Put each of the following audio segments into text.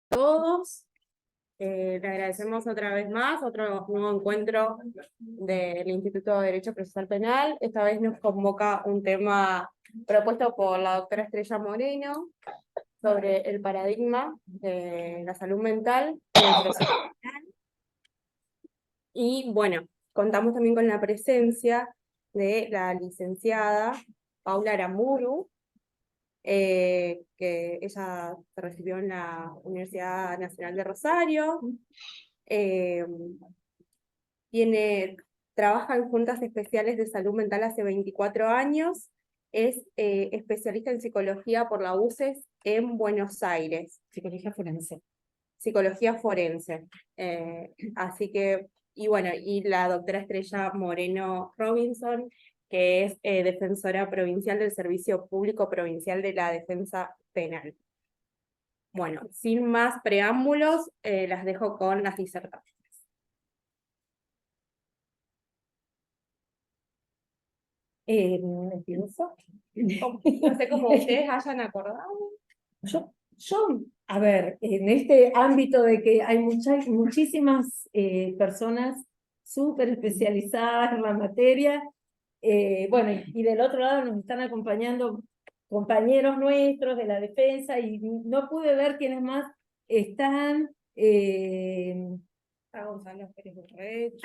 Todos. Le agradecemos otra vez más, otro nuevo encuentro del Instituto de Derecho Procesal Penal. Esta vez nos convoca un tema propuesto por la doctora Estrella Moreno sobre el paradigma de la salud mental en el proceso penal. Y bueno, contamos también con la presencia de la licenciada Paula Aramburu, que ella se recibió en la Universidad Nacional de Rosario. Trabaja en juntas especiales de salud mental hace 24 años, es especialista en psicología por la UCES en Buenos Aires. Psicología forense. Psicología forense. Así que, y bueno, y la doctora Estrella Moreno Robinson, que es defensora provincial del Servicio Público Provincial de la Defensa Penal. Bueno, sin más preámbulos, las dejo con las disertaciones. ¿Empiezo? No sé cómo ustedes hayan acordado. Yo, a ver, en este ámbito de que hay muchísimas personas súper especializadas en la materia, bueno, y del otro lado nos están acompañando compañeros nuestros de la defensa, y no pude ver quiénes más están. Gonzalo Pérez Urrecho.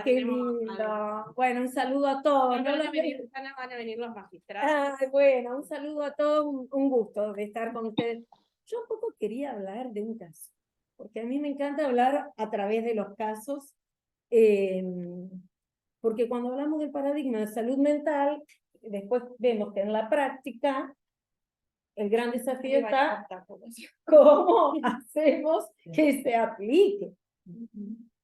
Qué lindo. Bueno, un saludo a todos. Van a venir los magistrados. Bueno, un saludo a todos, un gusto de estar con ustedes. Yo un poco quería hablar de un caso, porque a mí me encanta hablar a través de los casos, porque cuando hablamos del paradigma de salud mental, después vemos que en la práctica el gran desafío está cómo hacemos que se aplique.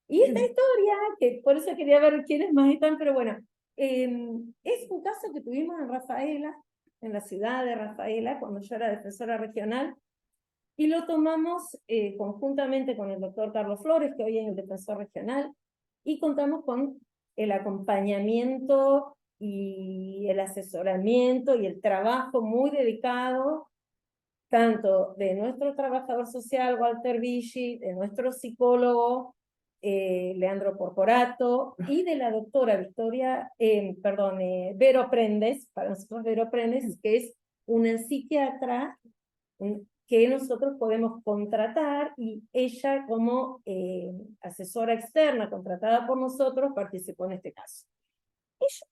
Y esta historia, que por eso quería ver quiénes más están, pero bueno, es un caso que tuvimos en Rafaela, en la ciudad de Rafaela, cuando yo era defensora regional, y lo tomamos conjuntamente con el doctor Carlos Flores, que hoy es el defensor regional, y contamos con el acompañamiento y el asesoramiento y el trabajo muy dedicado tanto de nuestro trabajador social, Walter Vichy, de nuestro psicólogo, Leandro Porporato, y de la doctora Vero Prendes, para nosotros Vero Prendes, que es una psiquiatra que nosotros podemos contratar, y ella como asesora externa contratada por nosotros participó en este caso. Ella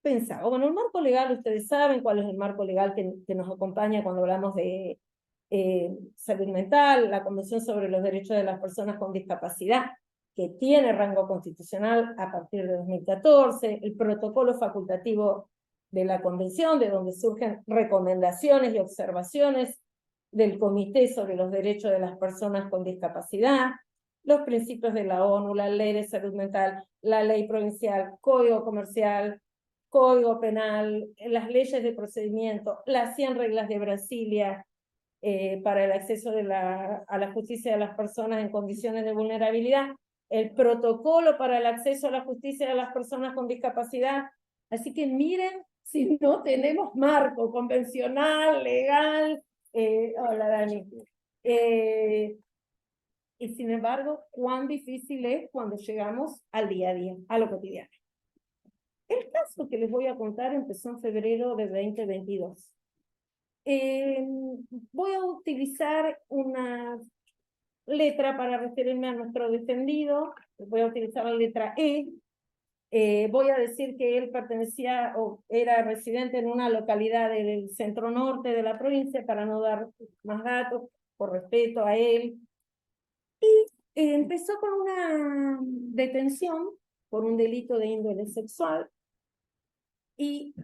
pensaba, bueno, el marco legal, ustedes saben cuál es el marco legal que nos acompaña cuando hablamos de salud mental, la Convención sobre los Derechos de las Personas con Discapacidad, que tiene rango constitucional a partir de 2014, el protocolo facultativo de la Convención, de donde surgen recomendaciones y observaciones del Comité sobre los Derechos de las Personas con Discapacidad, los principios de la ONU, la Ley de Salud Mental, la Ley Provincial, Código Comercial, Código Penal, las leyes de procedimiento, las 100 reglas de Brasilia, para el acceso a la justicia de las personas en condiciones de vulnerabilidad, el protocolo para el acceso a la justicia de las personas con discapacidad. Así que miren si no tenemos marco convencional, legal. Hola, Dani. Y sin embargo, cuán difícil es cuando llegamos al día a día, a lo cotidiano. El caso que les voy a contar empezó en febrero de 2022. Voy a utilizar una letra para referirme a nuestro defendido. Voy a utilizar la letra E. Voy a decir que él pertenecía o era residente en una localidad del centro norte de la provincia, para no dar más datos, por respeto a él. Y empezó con una detención por un delito de índole sexual. Y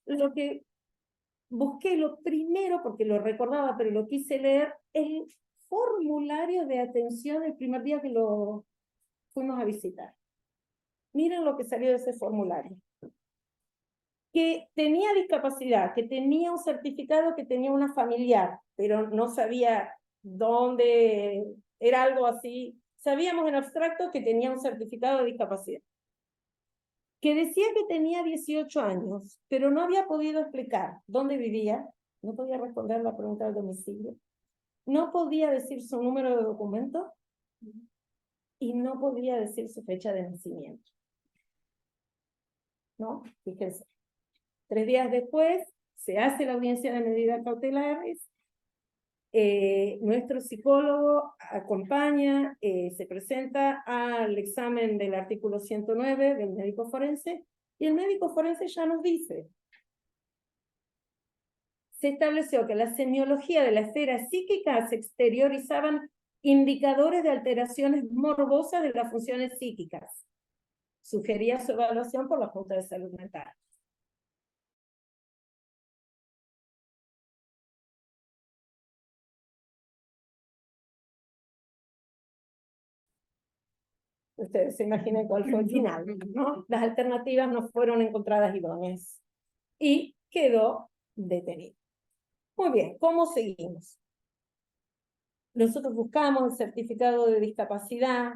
lo que busqué, lo primero, porque lo recordaba, pero lo quise leer, el formulario de atención el primer día que lo fuimos a visitar. Miren lo que salió de ese formulario. Que tenía discapacidad, que tenía un certificado, que tenía una familiar, pero no sabía dónde, era algo así. Sabíamos en abstracto que tenía un certificado de discapacidad. Que decía que tenía 18 años, pero no había podido explicar dónde vivía, no podía responder la pregunta del domicilio. no podía decir su número de documento y no podía decir su fecha de nacimiento. ¿No? Fíjense. 3 días después se hace la audiencia de medidas cautelares, nuestro psicólogo acompaña, se presenta al examen del artículo 109 del médico forense, y el médico forense ya nos dice: se estableció que la semiología de la esfera psíquica se exteriorizaban indicadores de alteraciones morbosas de las funciones psíquicas. Sugería su evaluación por la Junta de Salud Mental. Ustedes se imaginen cuál fue el final, ¿no? Las alternativas no fueron encontradas idóneas y quedó detenido. Muy bien, ¿cómo seguimos? Nosotros buscamos el certificado de discapacidad,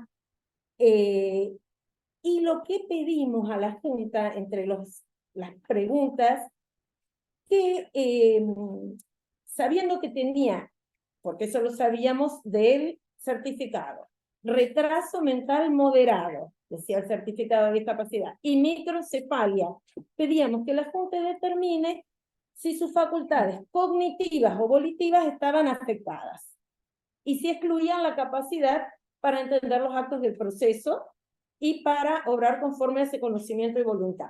y lo que pedimos a la Junta, entre las preguntas, que sabiendo que tenía, porque eso lo sabíamos del certificado, retraso mental moderado, decía el certificado de discapacidad, y microcefalia, pedíamos que la Junta determine si sus facultades cognitivas o volitivas estaban afectadas y si excluían la capacidad para entender los actos del proceso y para obrar conforme a ese conocimiento y voluntad.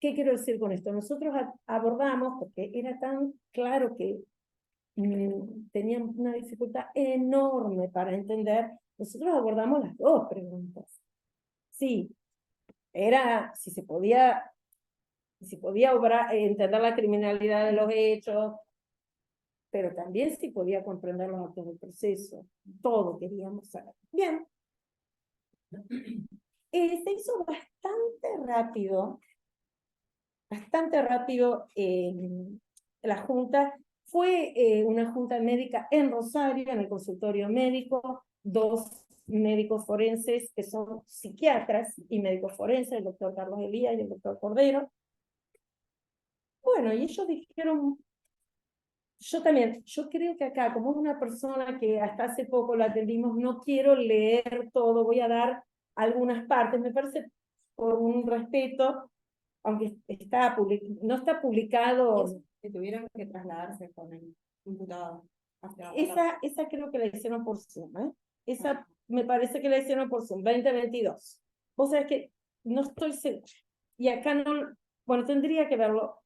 ¿Qué quiero decir con esto? Nosotros abordamos, porque era tan claro que tenían una dificultad enorme para entender, nosotros abordamos las dos preguntas. Sí, era si se podía obrar, entender la criminalidad de los hechos, pero también si podía comprender los actos del proceso. Todo queríamos saber. Bien. Se hizo bastante rápido la junta. Fue una junta médica en Rosario, en el consultorio médico, 2 médicos forenses que son psiquiatras y médicos forenses, el doctor Carlos Elías y el doctor Cordero. Bueno, y ellos dijeron, yo creo que acá, como es una persona que hasta hace poco la atendimos, no quiero leer todo, voy a dar algunas partes, me parece por un respeto, aunque no está publicado. Que tuvieron que trasladarse con el computador. Esa creo que la hicieron por Zoom, ¿eh? Esa me parece que la hicieron por Zoom, 2022. Vos sabés que no estoy segura. Y acá no, bueno, tendría que verlo.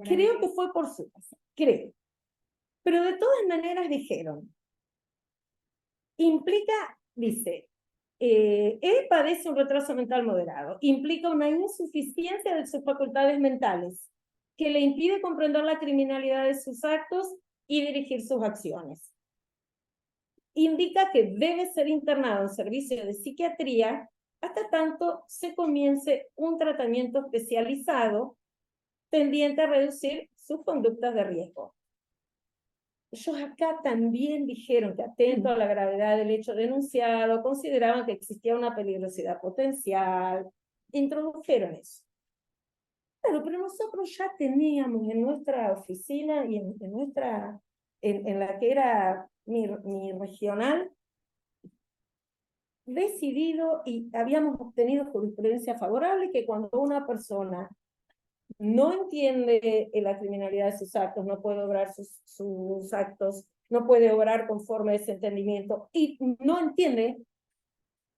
Creo que fue por Zoom, creo. Pero de todas maneras dijeron, dice, él padece un retraso mental moderado, implica una insuficiencia de sus facultades mentales que le impide comprender la criminalidad de sus actos y dirigir sus acciones. Indica que debe ser internado en servicio de psiquiatría hasta tanto se comience un tratamiento especializado tendiente a reducir sus conductas de riesgo. Ellos acá también dijeron que, atento a la gravedad del hecho denunciado, consideraban que existía una peligrosidad potencial, introdujeron eso. Claro, pero nosotros ya teníamos en nuestra oficina y en la que era mi regional, decidido y habíamos obtenido jurisprudencia favorable que cuando una persona no entiende la criminalidad de sus actos, no puede obrar sus actos, no puede obrar conforme a ese entendimiento y no entiende,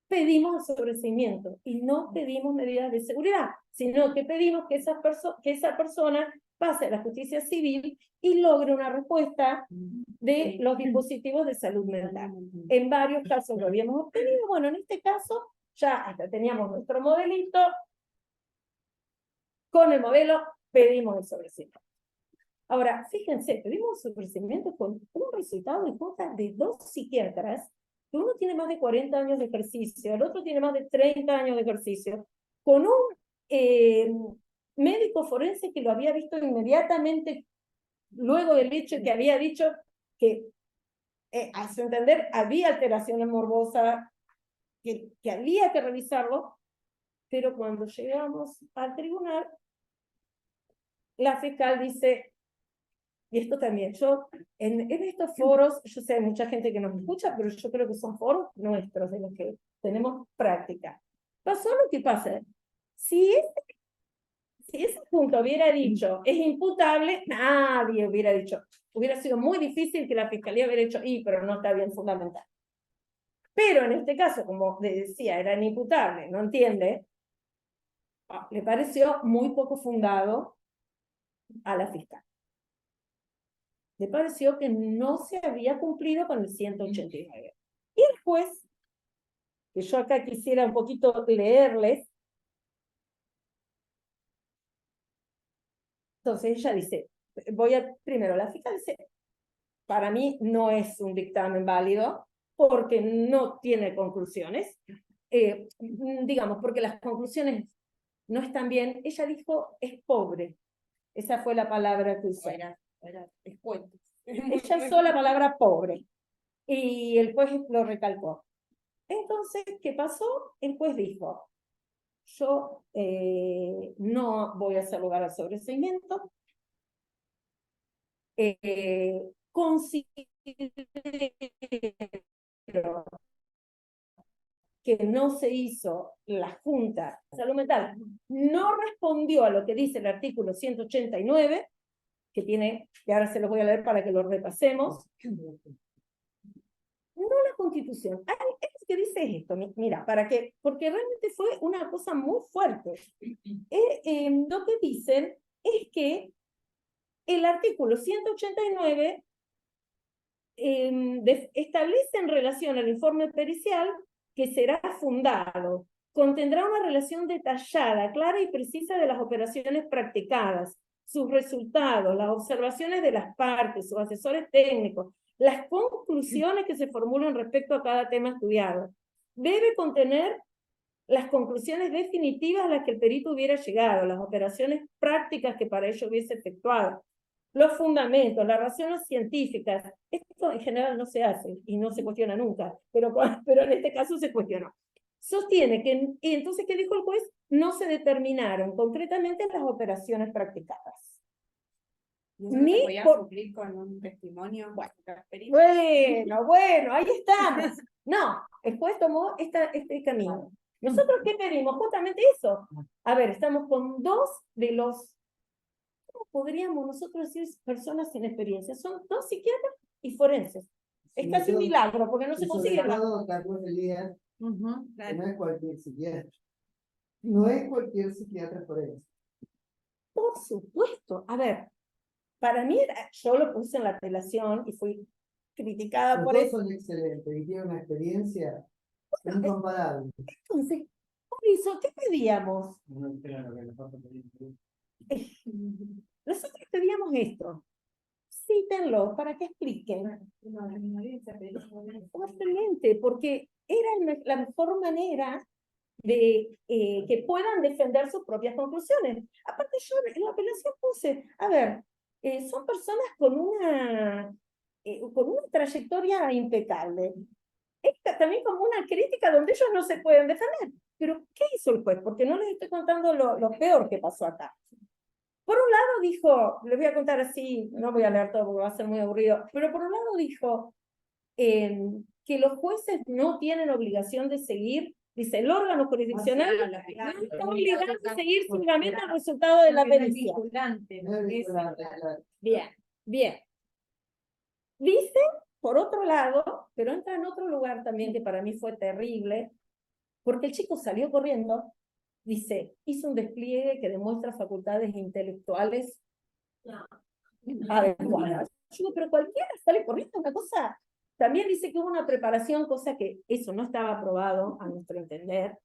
pedimos el sobreseimiento y no pedimos medidas de seguridad, sino que pedimos que esa persona pase a la justicia civil y logre una respuesta de los dispositivos de salud mental. En varios casos lo habíamos obtenido, bueno, en este caso ya hasta teníamos nuestro modelito, con el modelo pedimos el sobreseimiento. Ahora, fíjense, pedimos el sobreseimiento con un resultado de cuenta de 2 psiquiatras, que uno tiene más de 40 años de ejercicio, el otro tiene más de 30 años de ejercicio, con un médico forense que lo había visto inmediatamente luego del hecho, que había dicho que, a su entender, había alteraciones morbosas, que había que revisarlo, pero cuando llegamos al tribunal, la fiscal dice, y esto también, yo en estos foros, yo sé, hay mucha gente que nos escucha, pero yo creo que son foros nuestros, de los que tenemos práctica. Pasó lo que pasa. Si ese punto hubiera dicho, es imputable, nadie hubiera dicho. Hubiera sido muy difícil que la fiscalía hubiera dicho, pero no está bien fundamental. Pero en este caso, como le decía, era inimputable, no entiende, le pareció muy poco fundado a la fiscal. Le pareció que no se había cumplido con el 189. Y el juez, que yo acá quisiera un poquito leerles, entonces ella dice, primero, la fiscal dice, para mí no es un dictamen válido porque no tiene conclusiones, digamos, porque las conclusiones no están bien. Ella dijo, es pobre. Esa fue la palabra que usó. Ella usó la palabra pobre y el juez lo recalcó. Entonces, ¿qué pasó? El juez dijo, yo no voy a hacer lugar al sobreseimiento, considero que no se hizo la Junta de Salud Mental, no respondió a lo que dice el artículo 189, que ahora se los voy a leer para que lo repasemos. No la Constitución. ¿Qué dice esto? Mira, porque realmente fue una cosa muy fuerte. Lo que dicen es que el artículo 189 establece en relación al informe pericial que será fundado, contendrá una relación detallada, clara y precisa de las operaciones practicadas, sus resultados, las observaciones de las partes, sus asesores técnicos, las conclusiones que se formulan respecto a cada tema estudiado. Debe contener las conclusiones definitivas a las que el perito hubiera llegado, las operaciones prácticas que para ello hubiese efectuado, los fundamentos, las razones científicas. Esto en general no se hace y no se cuestiona nunca, pero en este caso se cuestionó. Sostiene que, y entonces, ¿qué dijo el juez? No se determinaron concretamente las operaciones practicadas. Ni voy a cumplir con un testimonio. Bueno, ahí estamos. No, el juez tomó este camino. ¿Nosotros qué pedimos? Justamente eso. A ver, estamos con dos de los, ¿cómo podríamos nosotros decir personas sin experiencia? Son dos psiquiatras y forenses. Es casi un milagro, porque no se consigue más. Carlos Elías, no es cualquier psiquiatra. No es cualquier psiquiatra forense. Por supuesto. A ver, para mí, yo lo puse en la apelación y fui criticada por eso. Son excelentes y tienen una experiencia incomparable. Entonces, por eso, ¿qué pedíamos? Nosotros pedíamos esto. Cítenlo para que expliquen. Excelente, porque era la mejor manera de que puedan defender sus propias conclusiones. Aparte, yo en la apelación puse, a ver, son personas con una trayectoria impecable. Esta también como una crítica donde ellos no se pueden defender. Pero, ¿qué hizo el juez? Porque no les estoy contando lo peor que pasó acá. Por un lado dijo, les voy a contar así, no voy a leer todo porque va a ser muy aburrido, pero por un lado dijo que los jueces no tienen obligación de seguir, dice, el órgano jurisdiccional no está obligado a seguir ciegamente el resultado de la pericia. Bien, bien. Dice, por otro lado, pero entra en otro lugar también que para mí fue terrible, porque el chico salió corriendo. Dice, hizo un despliegue que demuestra facultades intelectuales adecuadas. Pero cualquiera sale corriendo, una cosa. También dice que hubo una preparación, cosa que eso no estaba aprobado a nuestro entender.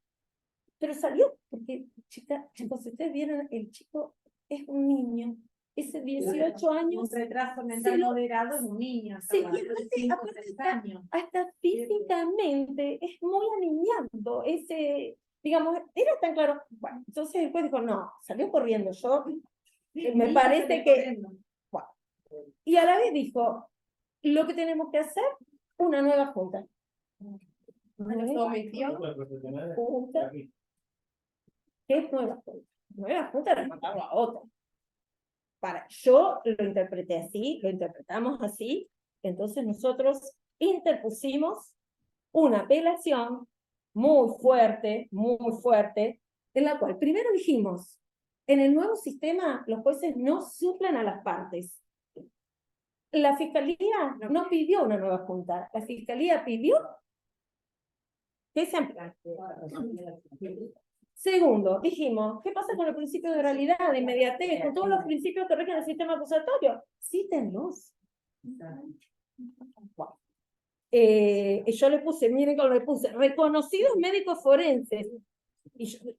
Pero salió, porque, chicos, ustedes vieron, el chico es un niño. Ese 18 años. Un retraso mental moderado en un niño. Sí, hasta físicamente es muy aniñado. Digamos, era tan claro. Bueno, entonces después dijo, no, salió corriendo. Yo, me parece que. Bueno, y a la vez dijo, lo que tenemos que hacer, una nueva junta. ¿Qué es nueva junta? Nueva junta era mandarlo a otra. yo lo interpreté así, lo interpretamos así, entonces nosotros interpusimos una apelación muy fuerte, en la cual primero dijimos, en el nuevo sistema los jueces no suplen a las partes. La Fiscalía no pidió una nueva junta, la Fiscalía pidió que se amplíe. Segundo, dijimos, ¿qué pasa con el principio de oralidad, de inmediatez, con todos los principios que rigen el sistema acusatorio? Cítenlos. Yo le puse, miren cómo le puse, reconocidos médicos forenses.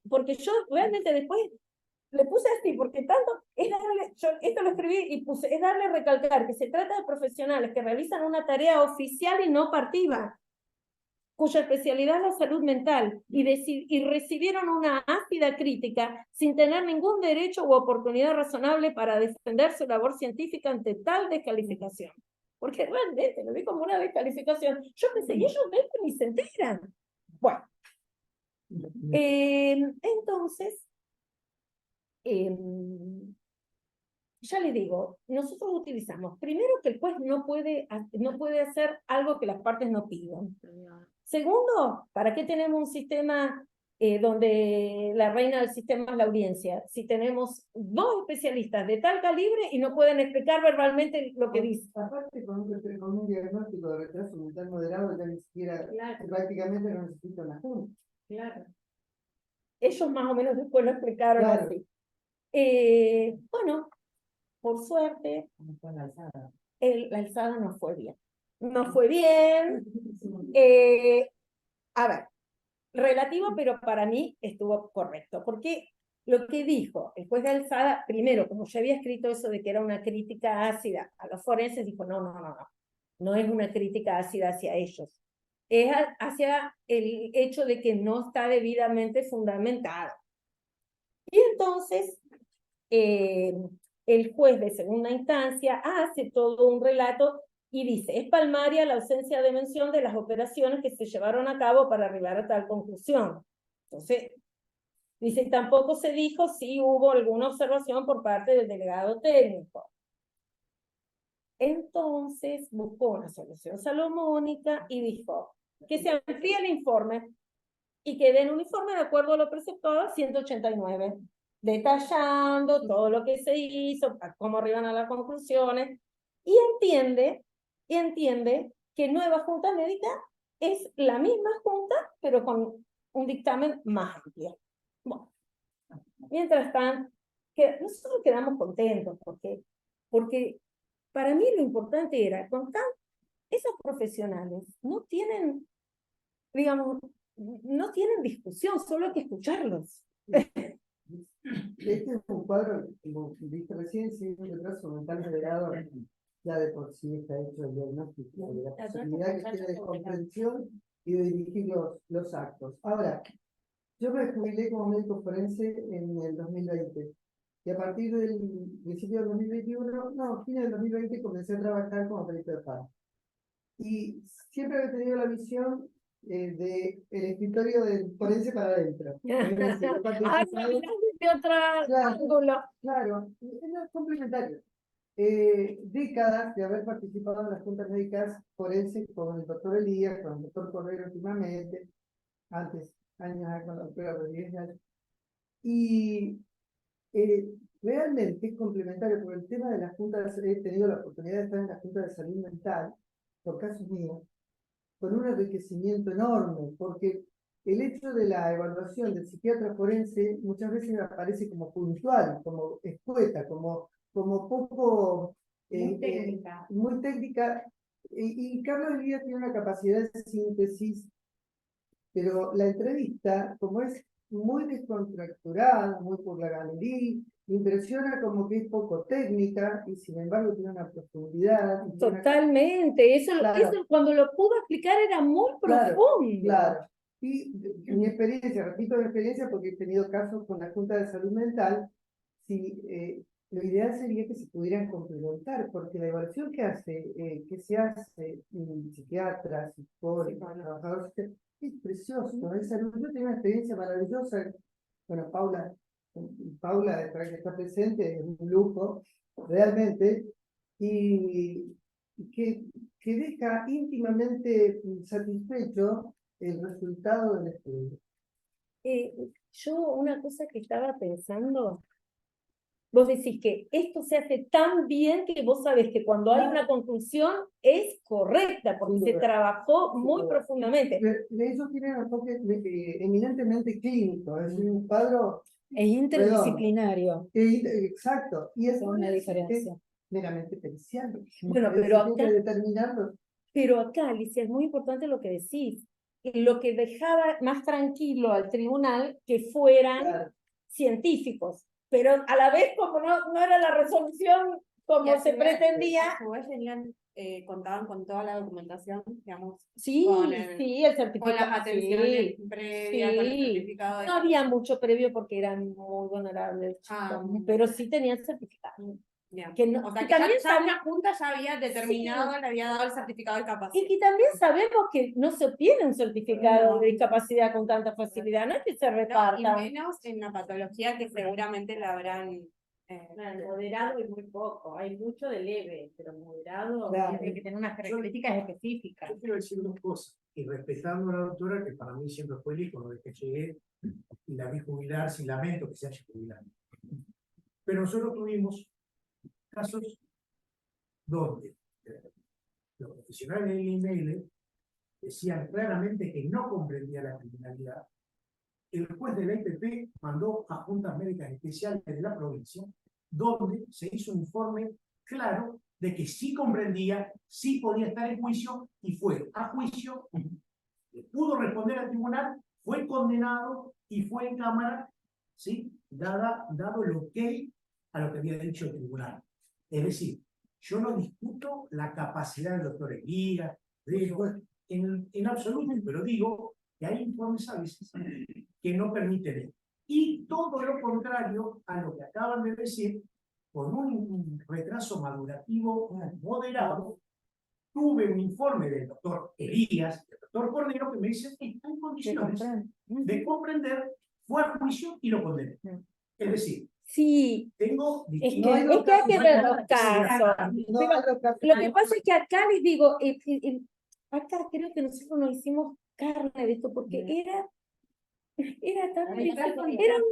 Porque yo realmente después le puse así, porque tanto, es darle, yo esto lo escribí y puse, es darle a recalcar que se trata de profesionales que realizan una tarea oficial y no partida, cuya especialidad es la salud mental, y recibieron una ácida crítica sin tener ningún derecho u oportunidad razonable para defender su labor científica ante tal descalificación. Porque realmente lo vi como una descalificación. Yo pensé, y ellos ni se enteran. Bueno, entonces, ya les digo, nosotros utilizamos, primero que el juez no puede hacer algo que las partes no pidan. Segundo, ¿para qué tenemos un sistema donde la reina del sistema es la audiencia? Si tenemos dos especialistas de tal calibre y no pueden explicar verbalmente lo que dicen. Aparte, con un diagnóstico de retraso mental moderado, ya ni siquiera, prácticamente no necesita una junta. Claro. Ellos más o menos después lo explicaron así. Bueno, por suerte, la alzada no fue bien. No fue bien. A ver, relativo, pero para mí estuvo correcto, porque lo que dijo el juez de alzada, primero, como yo había escrito eso de que era una crítica ácida a los forenses, dijo, no es una crítica ácida hacia ellos, es hacia el hecho de que no está debidamente fundamentado. Y entonces, el juez de segunda instancia hace todo un relato y dice, es palmaria la ausencia de mención de las operaciones que se llevaron a cabo para arribar a tal conclusión. Entonces, dice, tampoco se dijo si hubo alguna observación por parte del delegado técnico. Entonces, buscó una solución salomónica y dijo que se amplíe el informe y que den un informe de acuerdo a lo preceptado 189, detallando todo lo que se hizo, cómo arriban a las conclusiones, y entiende que nueva junta médica es la misma junta, pero con un dictamen más amplio. Bueno, mientras tanto, nosotros quedamos contentos, porque para mí lo importante era, esos profesionales no tienen, digamos, no tienen discusión, solo hay que escucharlos. Este es un cuadro, como viste recién, sí, un retraso mental moderado, ya de por sí está hecho el diagnóstico de la posibilidad que tiene de comprensión y de dirigir los actos. Ahora, yo me jubilé como médico forense en el 2020 y a partir del principio del 2021, fin del 2020, comencé a trabajar como perito de paro. Y siempre he tenido la visión de el escritorio del forense para adentro. Claro, es complementario. Décadas de haber participado en las juntas médicas forenses con el doctor Elías, con el doctor Correa últimamente, antes, años con la doctora Rodríguez. Y realmente es complementario, porque el tema de las juntas, he tenido la oportunidad de estar en la Junta de Salud Mental, por casos míos, con un enriquecimiento enorme, porque el hecho de la evaluación del psiquiatra forense muchas veces aparece como puntual, como escueta, como poco muy técnica, y Carlos Elías tiene una capacidad de síntesis, pero la entrevista, como es muy descontracturada, muy por la galería, impresiona como que es poco técnica y sin embargo tiene una profundidad. Totalmente, eso cuando lo pudo explicar era muy profundo. Claro. Y mi experiencia, repito mi experiencia porque he tenido casos con la Junta de Salud Mental, lo ideal sería que se pudieran complementar, porque la evaluación que se hace psiquiatras, psicólogos, trabajadores, es precioso. Yo tengo una experiencia maravillosa. Bueno, Paula, que está presente, es un lujo. realmente, y que deja íntimamente satisfecho el resultado del estudio. Yo una cosa que estaba pensando, vos decís que esto se hace tan bien que vos sabés que cuando hay una conclusión es correcta, porque Sin se duda. trabajó Sin muy duda. profundamente. Ellos tienen un enfoque eminentemente clínico, es un cuadro Es interdisciplinario, exacto, y el esa es una diferencia. meramente pericial. Bueno, Se pero tiene que acá, determinarlo. pero acá, Alicia, es muy importante lo que decís. Lo que dejaba más tranquilo al tribunal que fueran Claro. científicos, pero a la vez como no era la resolución Y como a se su vez- pretendía. a su vez tenían, contaban con toda la documentación, digamos, Sí, con sí, el- el con certificado. las atenciones Sí, previas, con el sí. certificado de No había mucho previo porque eran muy vulnerables, Ah, chicos, pero sí tenían certificado. Bien. Que no- O sea, y que ya, también ya sabe- una junta ya había determinado, le había dado el certificado de Y capacidad. que también sabemos que no se obtiene un certificado No. de discapacidad con tanta facilidad, no es que se No, y reparta. menos en una patología que seguramente la habrán... Moderado y muy poco, hay mucho de leve, pero moderado Claro. tiene que tener unas características específicas. Yo quiero decir dos cosas, y respetando a la doctora, que para mí siempre fue el ícono de que llegué y la vi jubilarse y lamento que se haya jubilado. Pero nosotros tuvimos casos donde los profesionales del IML decían claramente que no comprendía la criminalidad. El juez de la IPP mandó a juntas médicas especiales de la provincia, donde se hizo un informe claro de que sí comprendía, sí podía estar en juicio, y fue a juicio, pudo responder al tribunal, fue condenado y fue en cámara, ¿sí? Dado el ok a lo que había dicho el tribunal. Es decir, yo no discuto la capacidad del doctor Eguía, en absoluto, pero digo que hay informes a veces que no permiten esto. Y todo lo contrario a lo que acaban de decir, con un retraso madurativo moderado, tuve un informe del doctor Elías, del doctor Cordero, que me dice que está en condiciones de comprender, fue a juicio y lo condenó. Es decir, Sí, tengo es que, No hay dos es que hay que casos, ver no los casos. No, hay dos casos. Lo que pasa es que acá les digo, acá creo que nosotros nos hicimos carne de esto porque era tan era un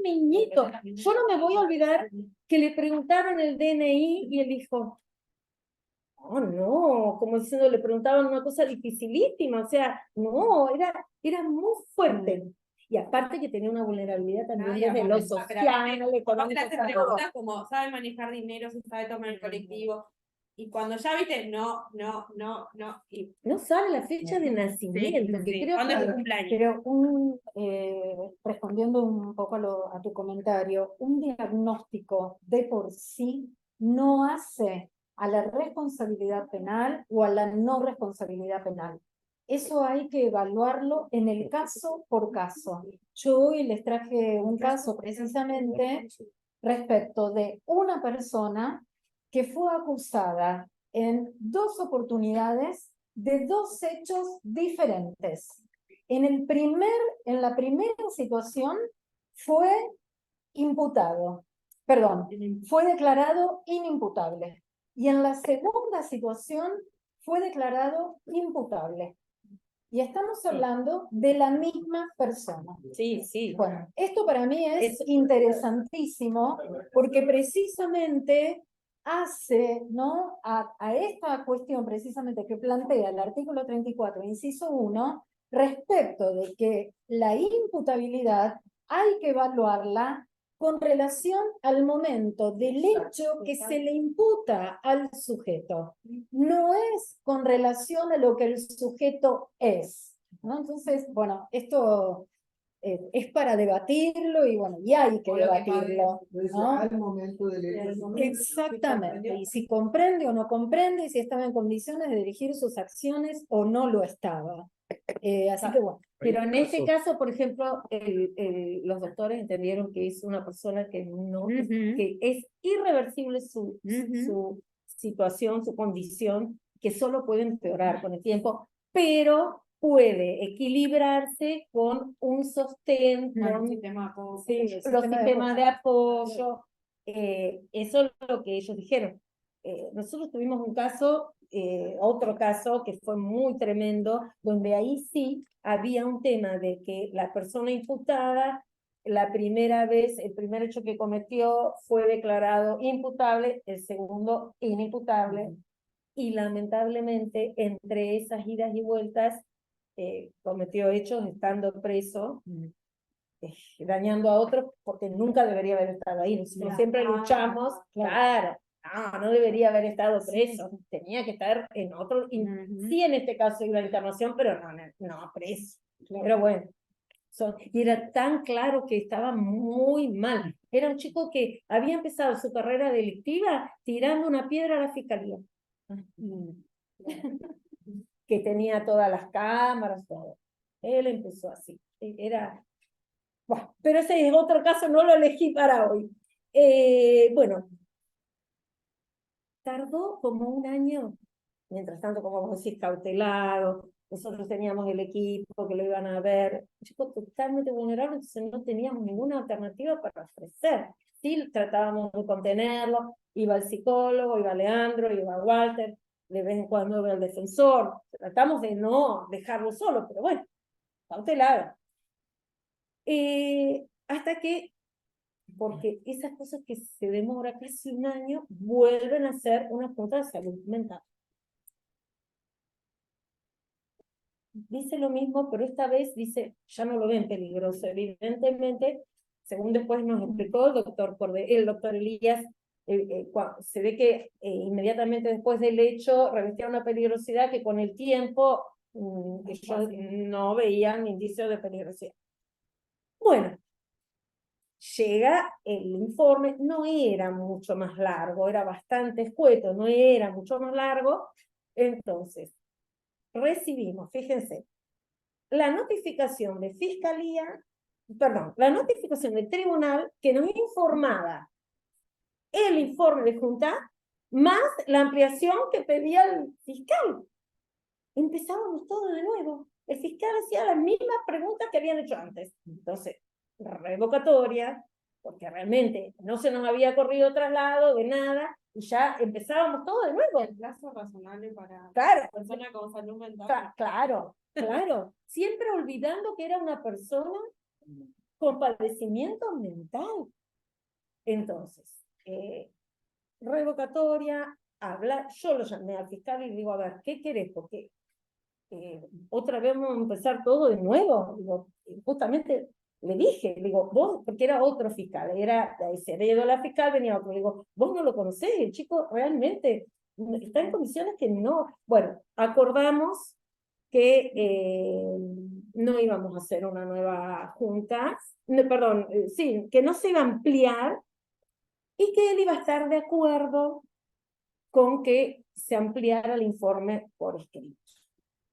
niñito. Yo no me voy a olvidar que le preguntaron el DNI y él dijo, oh no, como diciendo, le preguntaban una cosa dificilísima, o sea, no, era muy fuerte. Y aparte que tenía una vulnerabilidad también desde lo social, económico. Le hacen preguntas como, ¿sabe manejar dinero? ¿Si sabe tomar el colectivo? Y cuando ya viste, no. Y, No sabe la fecha de nacimiento, que creo ¿cuándo es que tu cumpleaños? Pero respondiendo un poco a tu comentario, un diagnóstico de por sí no hace a la responsabilidad penal o a la no responsabilidad penal. Eso hay que evaluarlo en el caso por caso. Yo hoy les traje un caso precisamente respecto de una persona que fue acusada en 2 oportunidades de 2 hechos diferentes. En la primera situación fue imputado, perdón, fue declarado inimputable. Y en la segunda situación fue declarado imputable. Y estamos hablando de la misma persona. Sí, sí. Bueno, esto para mí es interesantísimo porque precisamente hace, ¿no? a esta cuestión precisamente que plantea el artículo 34, inciso 1, respecto de que la imputabilidad hay que evaluarla con relación al momento del hecho que se le imputa al sujeto. No es con relación a lo que el sujeto es, ¿no? Entonces, bueno, esto es para debatirlo y bueno, y hay que debatirlo, ¿no? Al momento del hecho. Exactamente, y si comprende o no comprende, y si estaba en condiciones de dirigir sus acciones o no lo estaba. Así que bueno. Pero en este caso, por ejemplo, los doctores entendieron que es una persona que no, que es irreversible su situación, su condición, que solo puede empeorar con el tiempo, pero puede equilibrarse con un sostén, con sistema, los sistemas de apoyo, eso es lo que ellos dijeron. Nosotros tuvimos un caso, otro caso que fue muy tremendo, donde ahí sí había un tema de que la persona imputada, la primera vez, el primer hecho que cometió fue declarado imputable, el segundo inimputable, y lamentablemente entre esas idas y vueltas cometió hechos estando preso, dañando a otros porque nunca debería haber estado ahí. Nosotros siempre luchamos, claro, no debería haber estado preso, tenía que estar en otro, sí en este caso iba a internación, pero no preso. Pero bueno, y era tan claro que estaba muy mal. Era un chico que había empezado su carrera delictiva tirando una piedra a la fiscalía. Que tenía todas las cámaras, todo. Él empezó así. Era... Bueno, pero ese es otro caso, no lo elegí para hoy. Bueno, tardó como un año, mientras tanto, como vos decís, cautelado. Nosotros teníamos el equipo que lo iban a ver. Chicos totalmente vulnerables, entonces no teníamos ninguna alternativa para ofrecer. Sí, tratábamos de contenerlo. Iba el psicólogo, iba Leandro, iba Walter, de vez en cuando iba el defensor. Tratamos de no dejarlo solo, pero bueno, cautelado. Hasta que, porque esas cosas que se demora casi un año, vuelven a ser una junta de salud mental. Dice lo mismo, pero esta vez dice, ya no lo ven peligroso, evidentemente, según después nos explicó el doctor Elías, se ve que inmediatamente después del hecho revestía una peligrosidad que con el tiempo ellos no veían indicios de peligrosidad. Bueno, llega el informe, no era mucho más largo, era bastante escueto, no era mucho más largo, entonces recibimos, fíjense, la notificación de fiscalía, perdón, la notificación del tribunal que nos informaba el informe de junta más la ampliación que pedía el fiscal. Empezábamos todo de nuevo. El fiscal hacía las mismas preguntas que habían hecho antes. Entonces, revocatoria, porque realmente no se nos había corrido traslado de nada, y ya empezábamos todo de nuevo. El plazo razonable para claro, persona con salud mental. Claro, claro. Siempre olvidando que era una persona con padecimiento mental. Entonces, revocatoria, yo lo llamé al fiscal y le digo, a ver, ¿qué querés? Porque otra vez vamos a empezar todo de nuevo. Digo, justamente le dije, digo, vos, porque era otro fiscal, se había ido la fiscal, venía otro, le digo, vos no lo conocés, el chico realmente está en condiciones que no. Bueno, acordamos que no íbamos a hacer una nueva junta, perdón, sí, que no se iba a ampliar y que él iba a estar de acuerdo con que se ampliara el informe por escrito.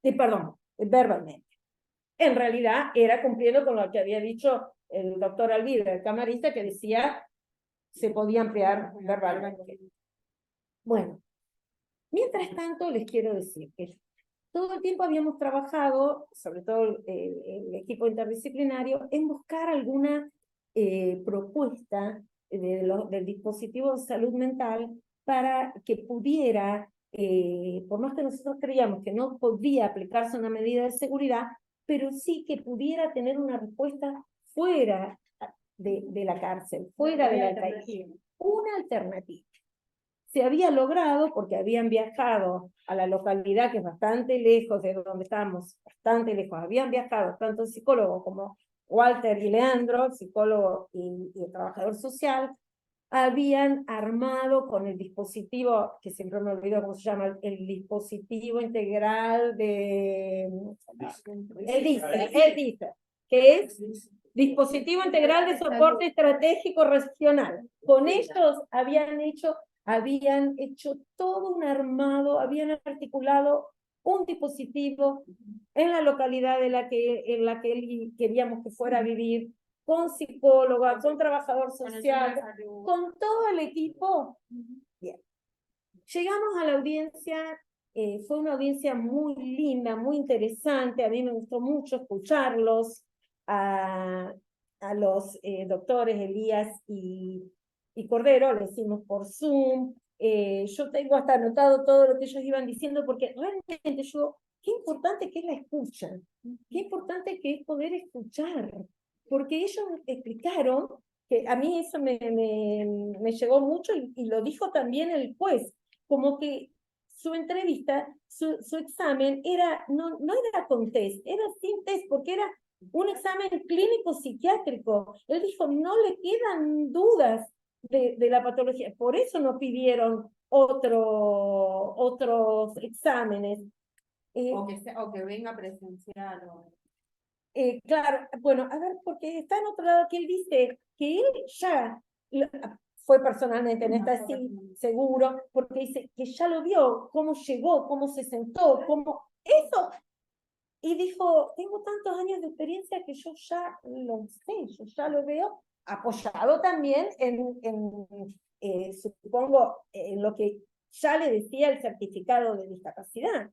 Perdón, verbalmente. En realidad era cumpliendo con lo que había dicho el doctor Alvide, el camarista, que decía se podía ampliar verbalmente. Bueno, mientras tanto les quiero decir que todo el tiempo habíamos trabajado, sobre todo el equipo interdisciplinario, en buscar alguna propuesta del dispositivo de salud mental para que pudiera, por más que nosotros creíamos que no podía aplicarse una medida de seguridad, pero sí que pudiera tener una respuesta fuera de la cárcel, fuera de la calle. Una alternativa. Se había logrado porque habían viajado a la localidad que es bastante lejos de donde estábamos, bastante lejos, habían viajado tanto el psicólogo como Walter y Leandro, el psicólogo y el trabajador social, habían armado con el dispositivo, que siempre me olvido cómo se llama, el dispositivo integral de... el DISE, que es Dispositivo Integral de Soporte Estratégico Regional. Con ellos habían hecho todo un armado, habían articulado un dispositivo en la localidad en la que queríamos que fuera a vivir, con psicóloga, con trabajador social, con todo el equipo. Bien. Llegamos a la audiencia, fue una audiencia muy linda, muy interesante, a mí me gustó mucho escucharlos, a los doctores Elías y y Cordero, lo hicimos por Zoom. Yo tengo hasta anotado todo lo que ellos iban diciendo, porque realmente yo, qué importante que es la escucha, qué importante que es poder escuchar, porque ellos explicaron, que a mí eso me llegó mucho, y lo dijo también el juez, como que su entrevista, su examen no era con test, era sin test, porque era un examen clínico psiquiátrico. Él dijo, no le quedan dudas de la patología, por eso no pidieron otros exámenes. O que venga presencial. Claro, bueno, a ver, porque está en otro lado que él dice que él ya fue personalmente en esta sí, seguro, porque dice que ya lo vio, cómo llegó, cómo se sentó, cómo eso. Y dijo, tengo tantos años de experiencia que yo ya lo sé, yo ya lo veo, apoyado también supongo, en lo que ya le decía el certificado de discapacidad.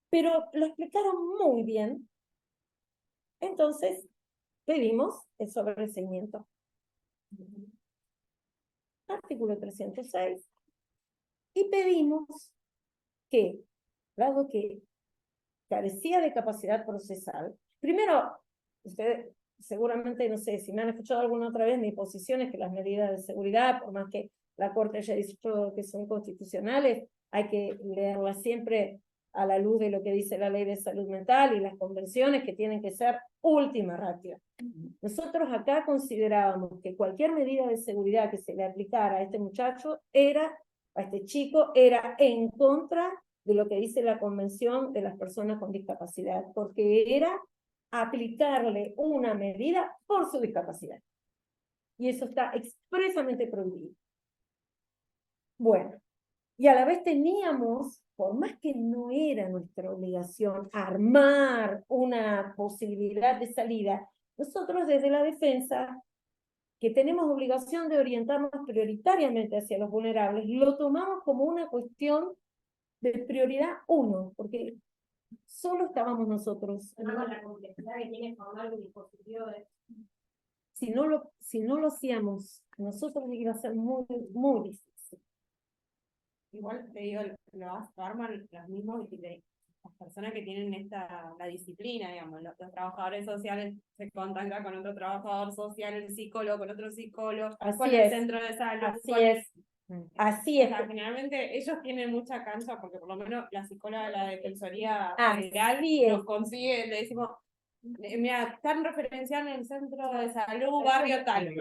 Pero lo explicaron muy bien. Entonces, pedimos el sobreseimiento. Artículo 306. Y pedimos que, dado que carecía de capacidad procesal, primero, ustedes seguramente, no sé, si me han escuchado alguna otra vez, mi posición es que las medidas de seguridad, por más que la Corte haya dicho que son constitucionales, hay que leerlas siempre a la luz de lo que dice la Ley de Salud Mental y las convenciones, que tienen que ser última ratio. Nosotros acá considerábamos que cualquier medida de seguridad que se le aplicara a este muchacho a este chico, era en contra de lo que dice la Convención de las Personas con Discapacidad, porque era aplicarle una medida por su discapacidad. Y eso está expresamente prohibido. Bueno, y a la vez teníamos, por más que no era nuestra obligación armar una posibilidad de salida, nosotros desde la defensa, que tenemos obligación de orientarnos prioritariamente hacia los vulnerables, lo tomamos como una cuestión de prioridad 1, porque solo estábamos nosotros. La complejidad que tiene formar un dispositivo de... Si no lo hacíamos, nosotros iba a ser muy, muy difícil. Igual te digo, lo arman los mismos, las personas que tienen la disciplina, digamos, los trabajadores sociales se contactan con otro trabajador social, el psicólogo con otro psicólogo, con el centro de salud. Así es. O sea, generalmente ellos tienen mucha cancha, porque por lo menos la psicóloga de la Defensoría Así Federal es. nos consigue, le decimos, mira, están referenciando en el centro de salud, barrio tal.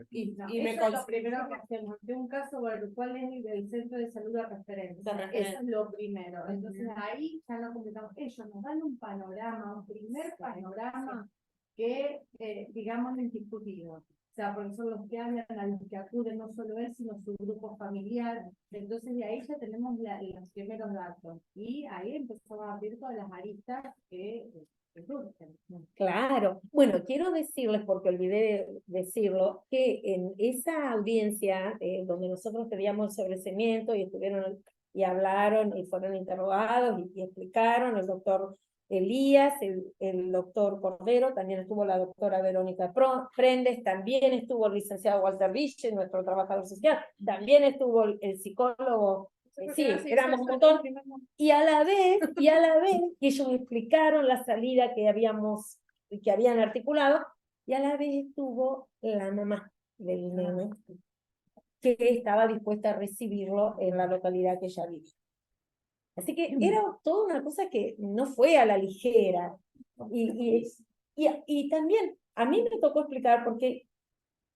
Y me Eso es lo primero que hacemos. De un caso, bueno, ¿cuál es el centro de salud de referencia? Eso es lo primero. Entonces ahí ya nos completamos. Ellos nos dan un panorama, un primer panorama que, digamos, es indiscutido. O sea, porque son los que hablan, a los que acuden no solo él, sino su grupo familiar. Entonces de ahí ya tenemos los primeros datos. Y ahí empezamos a abrir todas las aristas que surgen. Claro. Bueno, quiero decirles, porque olvidé decirlo, que en esa audiencia donde nosotros pedíamos el sobreseimiento y estuvieron y hablaron y fueron interrogados y explicaron, el doctor Elías, el doctor Cordero, también estuvo la doctora Verónica Prendes, también estuvo el licenciado Walter Vich, nuestro trabajador social, también estuvo el psicólogo. Sí, éramos un montón. Y a la vez, ellos explicaron la salida que habían articulado, y a la vez estuvo la mamá del nene, que estaba dispuesta a recibirlo en la localidad que ella vive. Así que era toda una cosa que no fue a la ligera. Y también a mí me tocó explicar, porque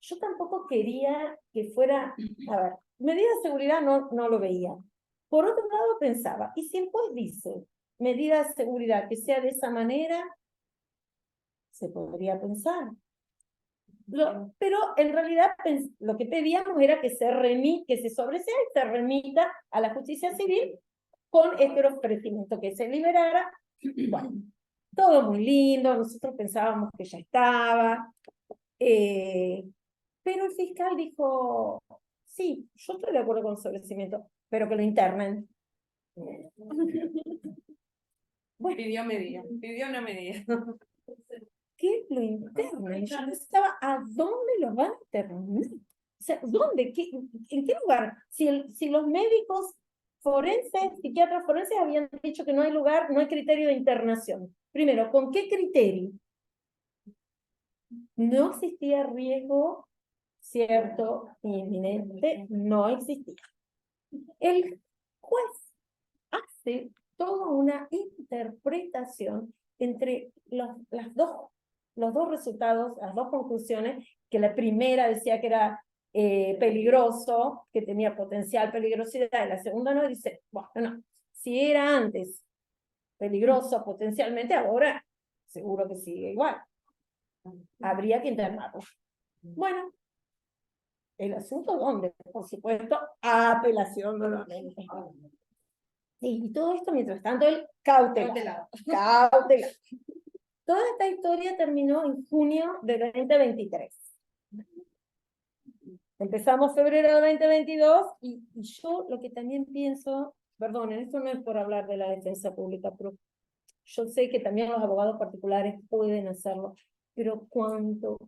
yo tampoco quería que fuera, a ver, medida de seguridad no lo veía. Por otro lado pensaba, y si el juez dice medida de seguridad que sea de esa manera, se podría pensar. Pero en realidad lo que pedíamos era que se sobresea y se remita a la justicia civil con este ofrecimiento, que se liberara. Bueno, todo muy lindo, nosotros pensábamos que ya estaba, pero el fiscal dijo, sí, yo estoy de acuerdo con el sobreseimiento, pero que lo internen. Bueno, pidió una medida. ¿Qué lo internen? Yo pensaba, ¿a dónde lo van a internar? O sea, ¿dónde? ¿En qué lugar? Si los médicos forenses, psiquiatras forenses habían dicho que no hay lugar, no hay criterio de internación. Primero, ¿con qué criterio? No existía riesgo cierto, inminente, no existía. El juez hace toda una interpretación entre los dos resultados, las dos conclusiones, que la primera decía que era peligroso, que tenía potencial peligrosidad, y la segunda no, dice, bueno, no, si era antes peligroso potencialmente, ahora seguro que sigue igual. Habría que internarlo. Bueno, el asunto, ¿dónde? Por supuesto, apelación nuevamente. Y todo esto, mientras tanto, el cautelado. Toda esta historia terminó en junio de 2023. Empezamos febrero de 2022 y yo lo que también pienso, perdonen, esto no es por hablar de la defensa pública, pero yo sé que también los abogados particulares pueden hacerlo, pero cuánto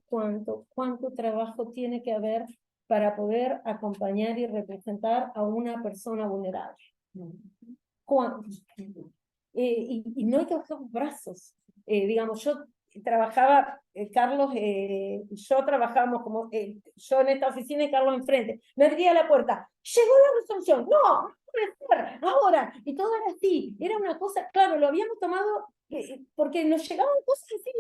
trabajo tiene que haber para poder acompañar y representar a una persona vulnerable. ¿Cuánto? Y no hay que bajar los brazos. Digamos, yo trabajaba, Carlos y yo trabajábamos como, yo en esta oficina y Carlos enfrente. Me abría la puerta, llegó la resolución, no, ahora, y todo era así, era una cosa, claro, lo habíamos tomado, porque nos llegaban cosas así,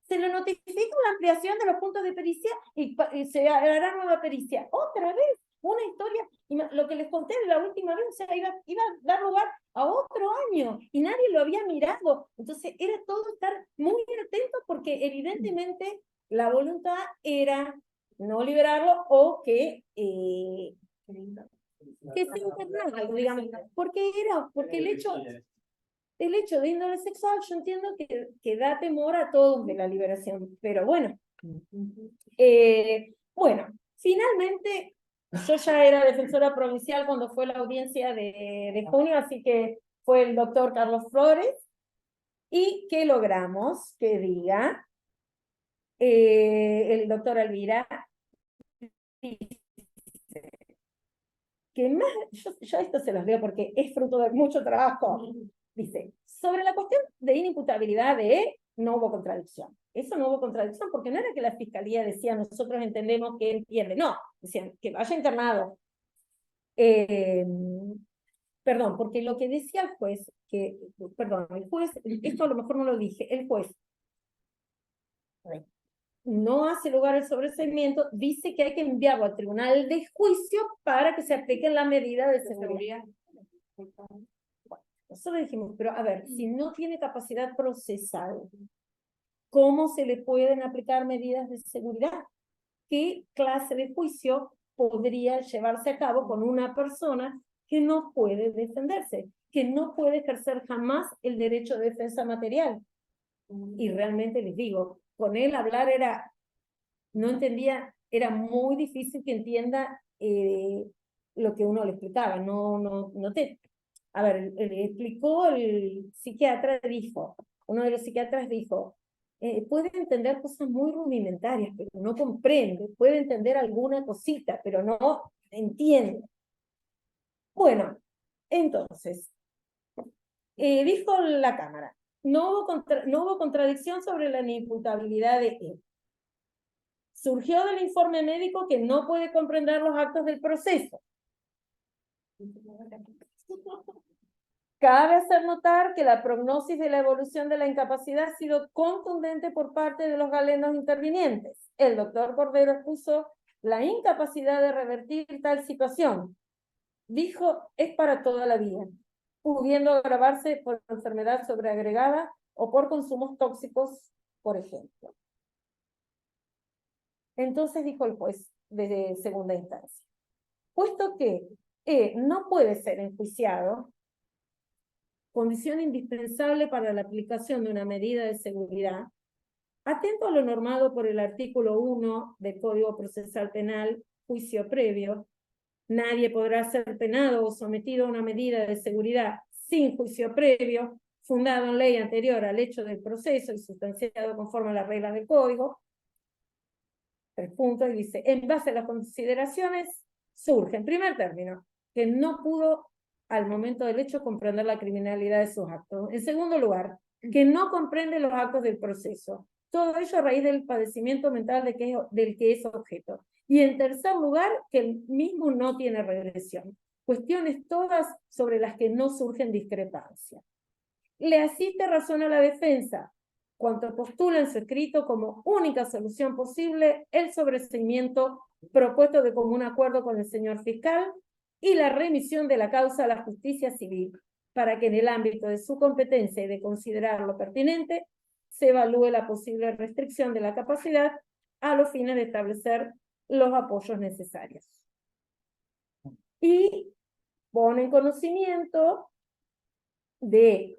se le notifica una ampliación de los puntos de pericia y se hará nueva pericia. Otra vez, una historia, y lo que les conté de la última vez, o sea, iba a dar lugar a otro año, y nadie lo había mirado. Entonces, era todo estar muy atento, porque evidentemente la voluntad era no liberarlo o que se internara, digamos, porque el hecho de índole sexual, yo entiendo que da temor a todos de la liberación, pero bueno. Bueno, finalmente, yo ya era defensora provincial cuando fue la audiencia de junio, así que fue el doctor Carlos Flores. ¿Y qué logramos? Que diga el doctor Alvira, que más, yo esto se los leo porque es fruto de mucho trabajo. Dice, sobre la cuestión de inimputabilidad no hubo contradicción. Eso no hubo contradicción porque no era que la fiscalía decía, nosotros entendemos que él pierde. No, decían que vaya internado. Perdón, porque lo que decía el juez, el juez, esto a lo mejor no lo dije, el juez no hace lugar al sobreseimiento, dice que hay que enviarlo al tribunal de juicio para que se apliquen las medidas de seguridad. Bueno, nosotros dijimos, pero a ver, si no tiene capacidad procesal, ¿cómo se le pueden aplicar medidas de seguridad? ¿Qué clase de juicio podría llevarse a cabo con una persona que no puede defenderse, que no puede ejercer jamás el derecho de defensa material? Y realmente les digo, con él hablar no entendía, era muy difícil que entienda lo que uno le explicaba. A ver, le explicó el psiquiatra, uno de los psiquiatras dijo, puede entender cosas muy rudimentarias, pero no comprende, puede entender alguna cosita, pero no entiende. Bueno, entonces, dijo la Cámara, no hubo contradicción sobre la inimputabilidad de él. Surgió del informe médico que no puede comprender los actos del proceso. Cabe hacer notar que la prognosis de la evolución de la incapacidad ha sido contundente por parte de los galenos intervinientes. El doctor Cordero expuso la incapacidad de revertir tal situación. Dijo, es para toda la vida, pudiendo agravarse por enfermedad sobreagregada o por consumos tóxicos, por ejemplo. Entonces dijo el juez de segunda instancia, puesto que no puede ser enjuiciado, condición indispensable para la aplicación de una medida de seguridad, atento a lo normado por el artículo 1 del Código Procesal Penal, juicio previo, nadie podrá ser penado o sometido a una medida de seguridad sin juicio previo, fundado en ley anterior al hecho del proceso y sustanciado conforme a las reglas del Código. 3 puntos, y dice, en base a las consideraciones, surge, en primer término, que no pudo al momento del hecho comprender la criminalidad de sus actos. En segundo lugar, que no comprende los actos del proceso. Todo ello a raíz del padecimiento mental del que es objeto. Y en tercer lugar, que el mismo no tiene regresión. Cuestiones todas sobre las que no surgen discrepancias. Le asiste razón a la defensa, cuanto postula en su escrito como única solución posible el sobreseimiento propuesto de común acuerdo con el señor fiscal y la remisión de la causa a la justicia civil, para que en el ámbito de su competencia y de considerarlo pertinente, se evalúe la posible restricción de la capacidad a los fines de establecer los apoyos necesarios. Y pone en conocimiento de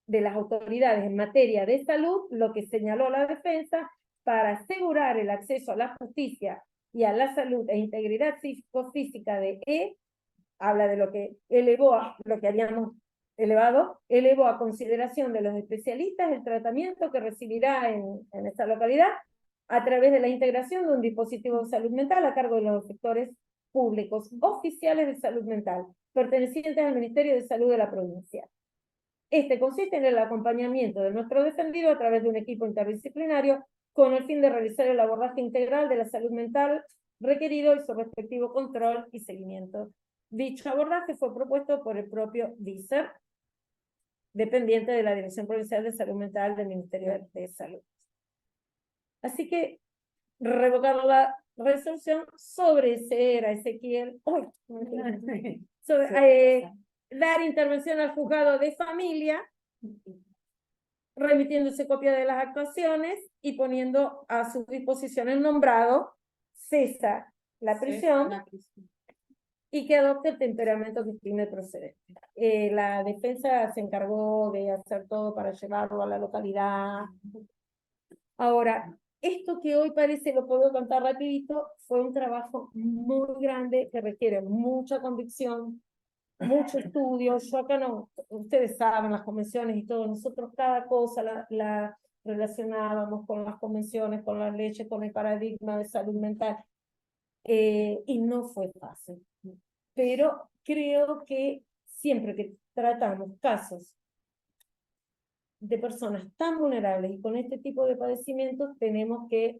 las autoridades en materia de salud lo que señaló la defensa para asegurar el acceso a la justicia y a la salud e integridad psicofísica de E, habla de lo que elevó a lo que habíamos elevó a consideración de los especialistas el tratamiento que recibirá en esta localidad a través de la integración de un dispositivo de salud mental a cargo de los sectores públicos oficiales de salud mental pertenecientes al Ministerio de Salud de la provincia. Este consiste en el acompañamiento de nuestro defendido a través de un equipo interdisciplinario con el fin de realizar el abordaje integral de la salud mental requerido y su respectivo control y seguimiento. Dicho abordaje fue propuesto por el propio DICER, dependiente de la Dirección Provincial de Salud Mental del Ministerio de Salud. Así que, revocando la resolución, sobreseer a Ezequiel, dar intervención al juzgado de familia, remitiéndose copia de las actuaciones y poniendo a su disposición el nombrado, cesa la prisión y que adopte el temperamento que estime procedente. La defensa se encargó de hacer todo para llevarlo a la localidad. Ahora, esto que hoy parece, lo puedo contar rapidito, fue un trabajo muy grande que requiere mucha convicción, mucho estudio. Yo acá no, ustedes saben las convenciones y todo, nosotros cada cosa la relacionábamos con las convenciones, con las leyes, con el paradigma de salud mental, y no fue fácil. Pero creo que siempre que tratamos casos de personas tan vulnerables y con este tipo de padecimientos, tenemos que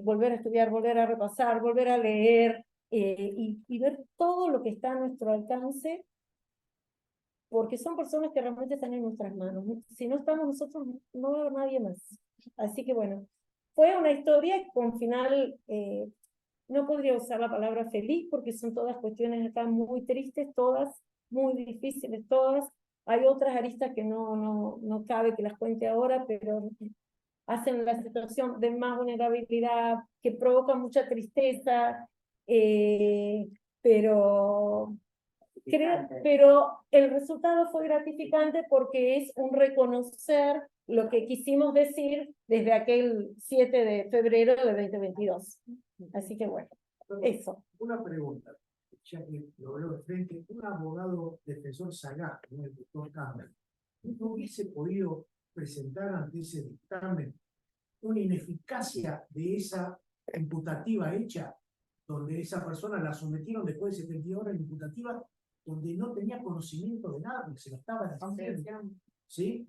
volver a estudiar, volver a repasar, volver a leer y ver todo lo que está a nuestro alcance, porque son personas que realmente están en nuestras manos. Si no estamos nosotros, no va a haber nadie más. Así que bueno, fue una historia con final, no podría usar la palabra feliz, porque son todas cuestiones acá muy tristes, todas, muy difíciles, todas. Hay otras aristas que no cabe que las cuente ahora, pero hacen la situación de más vulnerabilidad, que provoca mucha tristeza, pero el resultado fue gratificante porque es un reconocer lo que quisimos decir desde aquel 7 de febrero de 2022. Así que bueno, eso. Una pregunta, ya que lo veo de frente, un abogado defensor sagaz, como el doctor Campbell, ¿no hubiese podido presentar ante ese dictamen una ineficacia de esa imputativa hecha, donde esa persona la sometieron después de 72 horas de imputativa, donde no tenía conocimiento de nada, porque se lo estaba diciendo, ¿sí?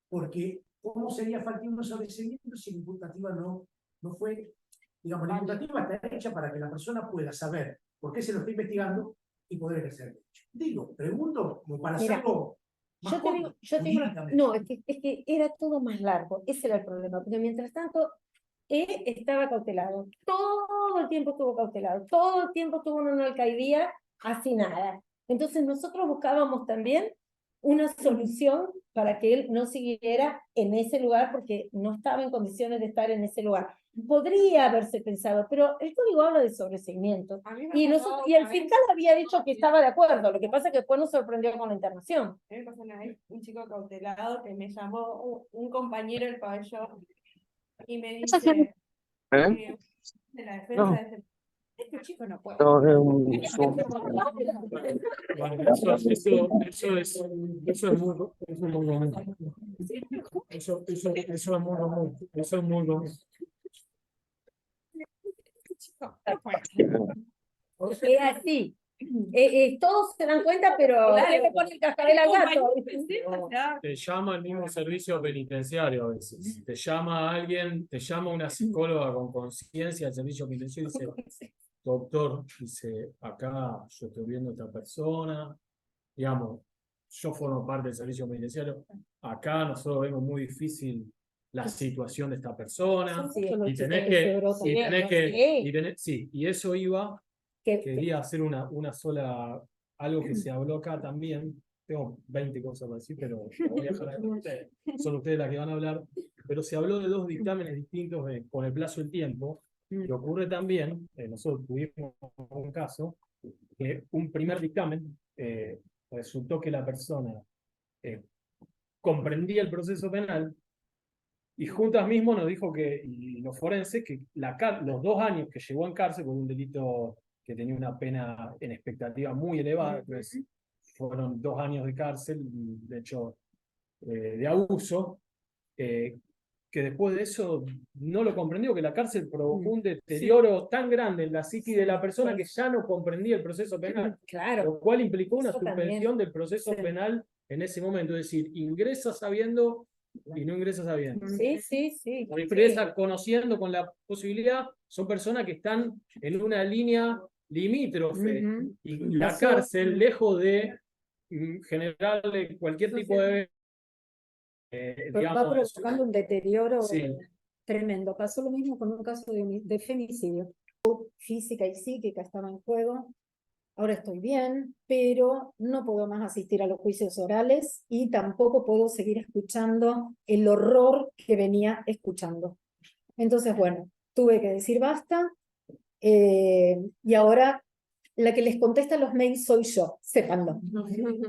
Porque, ¿cómo sería factible un sobreseimiento si la imputativa no fue, digamos, la imputativa está hecha para que la persona pueda saber por qué se lo está investigando y poder ejercer el derecho? Digo, pregunto, como para hacerlo. Yo te digo, no, es que era todo más largo, ese era el problema, porque mientras tanto, estaba cautelado, todo el tiempo estuvo cautelado, todo el tiempo estuvo en una alcaldía, así nada. Entonces nosotros buscábamos también una solución para que él no siguiera en ese lugar, porque no estaba en condiciones de estar en ese lugar. Podría haberse pensado, pero el código habla de sobreseimiento. Y el fiscal había dicho que estaba de acuerdo, lo que pasa es que después nos sorprendió con la internación. Un chico cautelado que me llamó un compañero del pabellón y me dice de la defensa de este chico no puede. Eso es muy común. Eso es muy común. Es así. Todos se dan cuenta, pero ¿quién le pone el cascabel al gato? Te llama el mismo servicio penitenciario a veces. Te llama alguien, te llama una psicóloga con conciencia del servicio penitenciario y dice, doctor, dice, acá yo estoy viendo a esta persona, digamos, yo formo parte del servicio penitenciario, acá nosotros vemos muy difícil la situación de esta persona, y tenés que, sí, y eso iba, quería hacer una sola, algo que se habló acá también, tengo 20 cosas para decir, pero lo voy a dejar ahí con ustedes, son ustedes las que van a hablar, pero se habló de dos dictámenes distintos con el plazo del tiempo, y ocurre también, nosotros tuvimos un caso, que un primer dictamen, resultó que la persona comprendía el proceso penal, y juntas mismo nos dijo que, y los forenses, que los 2 años que llevó en cárcel por un delito que tenía una pena en expectativa muy elevada, pues fueron 2 años de cárcel, de hecho, de abuso, que después de eso no lo comprendió, que la cárcel provocó un deterioro tan grande en la psique de la persona que ya no comprendía el proceso penal, lo cual implicó una suspensión del proceso penal en ese momento, es decir, ingresa sabiendo y no ingresa sabiendo. O ingresa conociendo con la posibilidad, son personas que están en una línea limítrofe, y la cárcel, lejos de generarle cualquier tipo de va provocando un deterioro tremendo. Pasó lo mismo con un caso de femicidio. Física y psíquica estaba en juego. Ahora estoy bien, pero no puedo más asistir a los juicios orales y tampoco puedo seguir escuchando el horror que venía escuchando. Entonces, bueno, tuve que decir basta, y ahora la que les contesta los mails soy yo, sépanlo.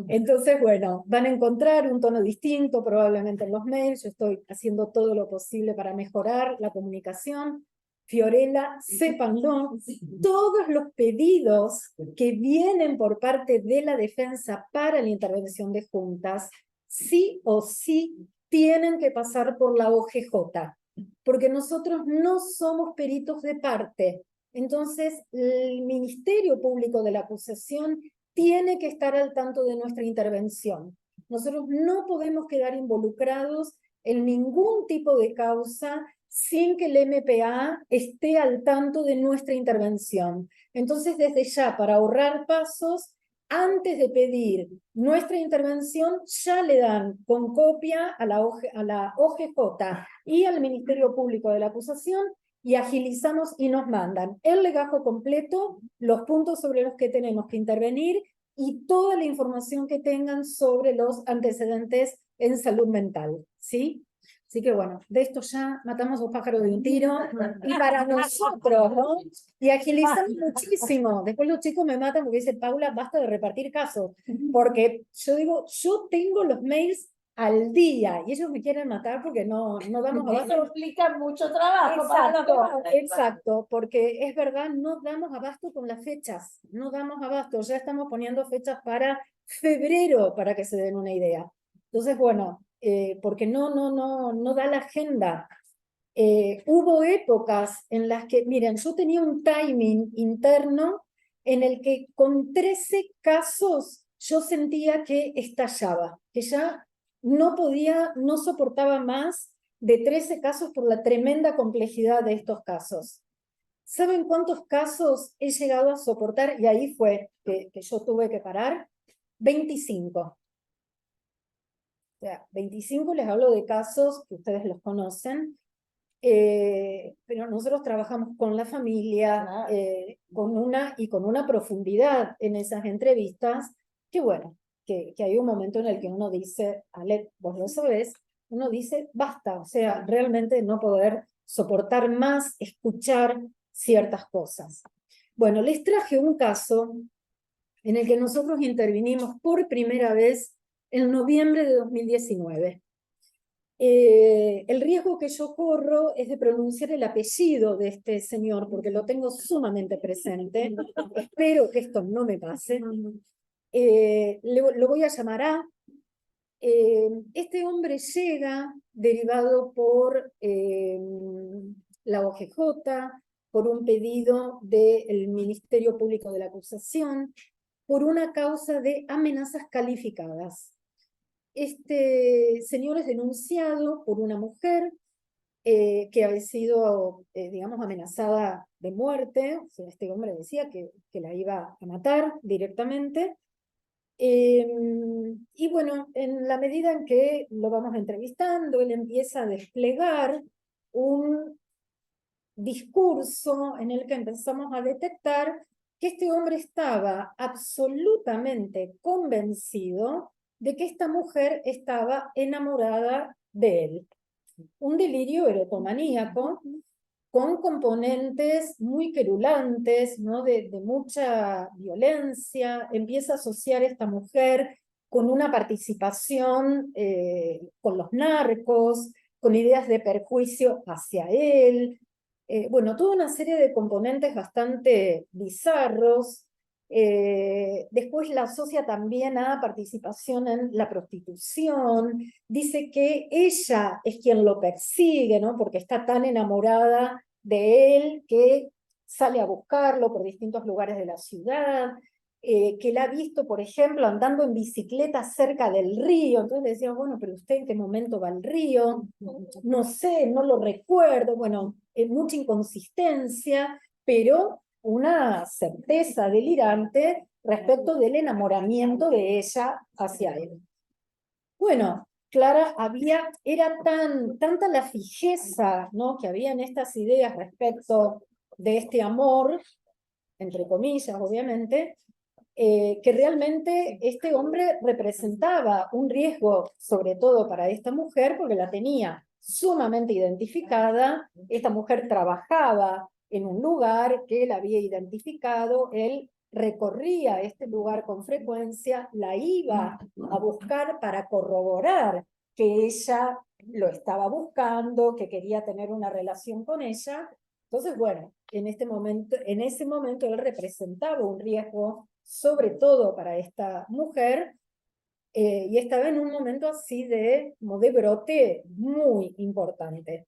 Entonces, bueno, van a encontrar un tono distinto probablemente en los mails. Yo estoy haciendo todo lo posible para mejorar la comunicación. Fiorella, sépanlo, todos los pedidos que vienen por parte de la defensa para la intervención de juntas, sí o sí tienen que pasar por la OGJ, porque nosotros no somos peritos de parte. Entonces, el Ministerio Público de la Acusación tiene que estar al tanto de nuestra intervención. Nosotros no podemos quedar involucrados en ningún tipo de causa sin que el MPA esté al tanto de nuestra intervención. Entonces, desde ya, para ahorrar pasos, antes de pedir nuestra intervención, ya le dan con copia a la OGJ y al Ministerio Público de la Acusación, y agilizamos y nos mandan el legajo completo, los puntos sobre los que tenemos que intervenir y toda la información que tengan sobre los antecedentes en salud mental, ¿sí? Así que bueno, de esto ya matamos 2 pájaros de un tiro, y para nosotros, ¿no? Y agilizamos muchísimo. Después los chicos me matan porque dicen, Paula, basta de repartir casos, porque yo digo, yo tengo los mails al día, y ellos me quieren matar porque no damos abasto. Eso implica mucho trabajo. Exacto, porque es verdad, no damos abasto con las fechas, no damos abasto, ya estamos poniendo fechas para febrero, para que se den una idea. Entonces, bueno, porque no da la agenda. Hubo épocas en las que, miren, yo tenía un timing interno en el que con 13 casos yo sentía que estallaba, que ya no podía, no soportaba más de 13 casos por la tremenda complejidad de estos casos. ¿Saben cuántos casos he llegado a soportar? Y ahí fue que yo tuve que parar. 25. O sea, 25, les hablo de casos que ustedes los conocen, pero nosotros trabajamos con la familia, con una profundidad en esas entrevistas, que bueno, que hay un momento en el que uno dice, Ale, vos lo sabés, uno dice, basta, o sea, realmente no poder soportar más, escuchar ciertas cosas. Bueno, les traje un caso en el que nosotros intervinimos por primera vez en noviembre de 2019. El riesgo que yo corro es de pronunciar el apellido de este señor, porque lo tengo sumamente presente. Espero que esto no me pase. Lo voy a llamar A. Este hombre llega derivado por la OGJ, por un pedido del Ministerio Público de la Acusación, por una causa de amenazas calificadas. Este señor es denunciado por una mujer que había sido, digamos, amenazada de muerte. O sea, este hombre decía que la iba a matar directamente. Y bueno, en la medida en que lo vamos entrevistando, él empieza a desplegar un discurso en el que empezamos a detectar que este hombre estaba absolutamente convencido de que esta mujer estaba enamorada de él. Un delirio erotomaníaco con componentes muy querulantes, ¿no? de mucha violencia. Empieza a asociar a esta mujer con una participación con los narcos, con ideas de perjuicio hacia él. Bueno, toda una serie de componentes bastante bizarros. Después la asocia también a participación en la prostitución. Dice que ella es quien lo persigue, ¿no? Porque está tan enamorada de él que sale a buscarlo por distintos lugares de la ciudad, que la ha visto, por ejemplo, andando en bicicleta cerca del río. Entonces le decía, bueno, pero ¿usted en qué momento va al río? No sé, no lo recuerdo. Bueno, mucha inconsistencia, pero una certeza delirante respecto del enamoramiento de ella hacia él. Bueno, Clara, era tanta la fijeza, ¿no?, que había en estas ideas respecto de este amor, entre comillas, obviamente, que realmente este hombre representaba un riesgo, sobre todo para esta mujer, porque la tenía sumamente identificada. Esta mujer trabajaba en un lugar que él había identificado, él recorría este lugar con frecuencia, la iba a buscar para corroborar que ella lo estaba buscando, que quería tener una relación con ella. Entonces, bueno, en ese momento él representaba un riesgo, sobre todo para esta mujer, y estaba en un momento así como de brote muy importante.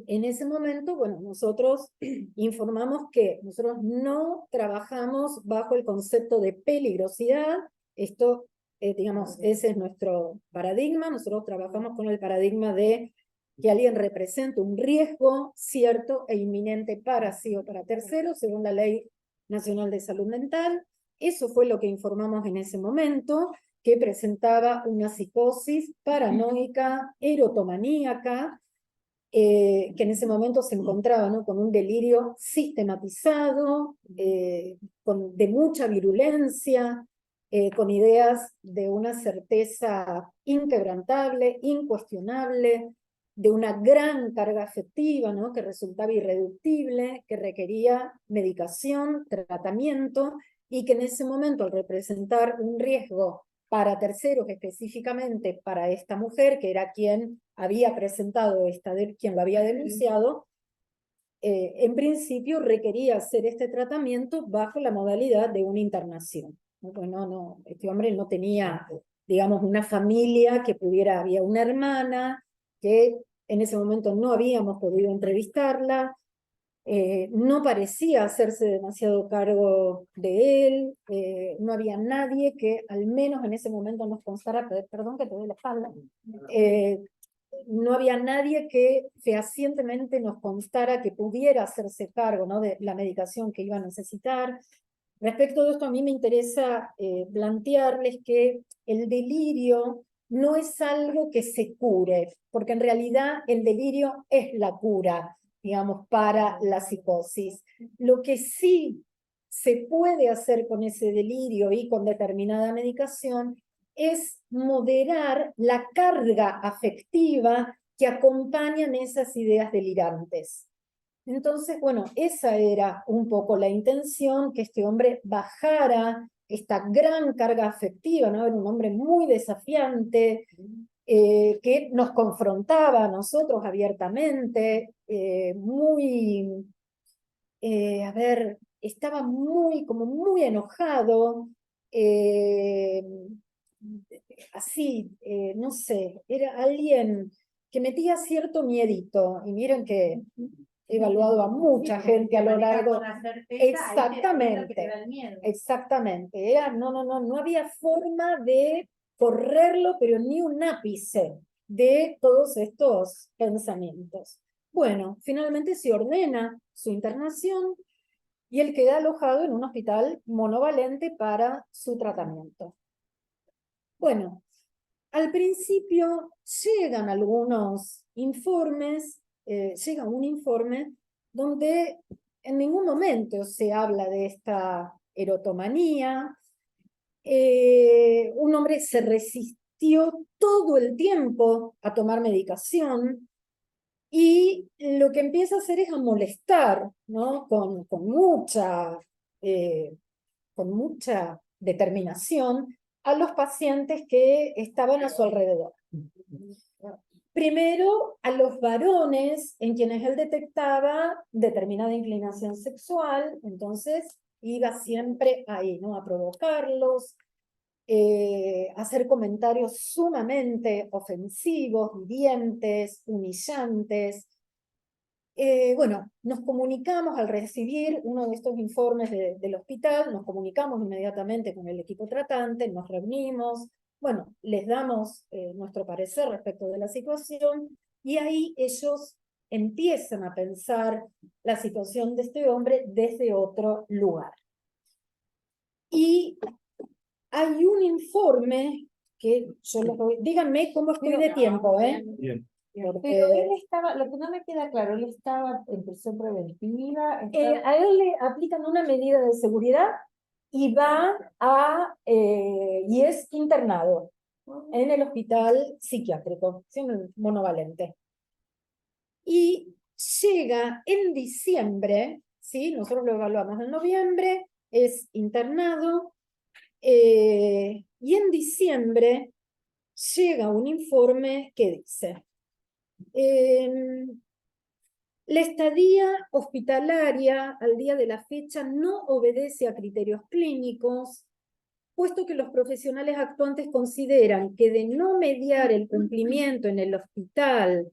En ese momento, bueno, nosotros informamos que nosotros no trabajamos bajo el concepto de peligrosidad. Esto, digamos, ese es nuestro paradigma. Nosotros trabajamos con el paradigma de que alguien representa un riesgo cierto e inminente para sí o para terceros, según la Ley Nacional de Salud Mental. Eso fue lo que informamos en ese momento, que presentaba una psicosis paranoica, erotomaníaca, que en ese momento se encontraba, ¿no?, con un delirio sistematizado, de mucha virulencia, con ideas de una certeza inquebrantable, incuestionable, de una gran carga afectiva, ¿no?, que resultaba irreductible, que requería medicación, tratamiento, y que en ese momento, al representar un riesgo para terceros, específicamente para esta mujer, que era quien había presentado quien lo había denunciado, en principio requería hacer este tratamiento bajo la modalidad de una internación. Pues este hombre no tenía, digamos, una familia que había una hermana, que en ese momento no habíamos podido entrevistarla, no parecía hacerse demasiado cargo de él, no había nadie que al menos en ese momento nos constara, perdón que te doy la espalda, no había nadie que fehacientemente nos constara que pudiera hacerse cargo, ¿no?, de la medicación que iba a necesitar. Respecto de esto, a mí me interesa plantearles que el delirio no es algo que se cure, porque en realidad el delirio es la cura, digamos, para la psicosis. Lo que sí se puede hacer con ese delirio y con determinada medicación es moderar la carga afectiva que acompañan esas ideas delirantes. Entonces, bueno, esa era un poco la intención, que este hombre bajara esta gran carga afectiva, ¿no? Era un hombre muy desafiante, que nos confrontaba a nosotros abiertamente, estaba como muy enojado, así, no sé, era alguien que metía cierto miedito. Y miren que evaluado a mucha gente a lo largo. Exactamente. Exactamente. Exactamente. No había forma de correrlo, pero ni un ápice de todos estos pensamientos. Bueno, finalmente se ordena su internación y él queda alojado en un hospital monovalente para su tratamiento. Bueno, al principio llegan algunos informes, llega un informe donde en ningún momento se habla de esta erotomanía. Un hombre se resistió todo el tiempo a tomar medicación y lo que empieza a hacer es a molestar, ¿no? Con mucha determinación a los pacientes que estaban a su alrededor. Primero, a los varones en quienes él detectaba determinada inclinación sexual, entonces iba siempre ahí, ¿no? A provocarlos, hacer comentarios sumamente ofensivos, hirientes, humillantes. Bueno, nos comunicamos al recibir uno de estos informes del hospital, nos comunicamos inmediatamente con el equipo tratante, nos reunimos, bueno, les damos nuestro parecer respecto de la situación y ahí ellos empiezan a pensar la situación de este hombre desde otro lugar. Y hay un informe que yo les doy, díganme cómo estoy de tiempo, ¿eh? Bien. Pero él estaba, lo que no me queda claro, él estaba en prisión preventiva. A él le aplican una medida de seguridad y va y es internado en el hospital psiquiátrico, en el monovalente. Y llega en diciembre, ¿sí? Nosotros lo evaluamos en noviembre, es internado, y en diciembre llega un informe que dice: la estadía hospitalaria al día de la fecha no obedece a criterios clínicos, puesto que los profesionales actuantes consideran que de no mediar el cumplimiento en el hospital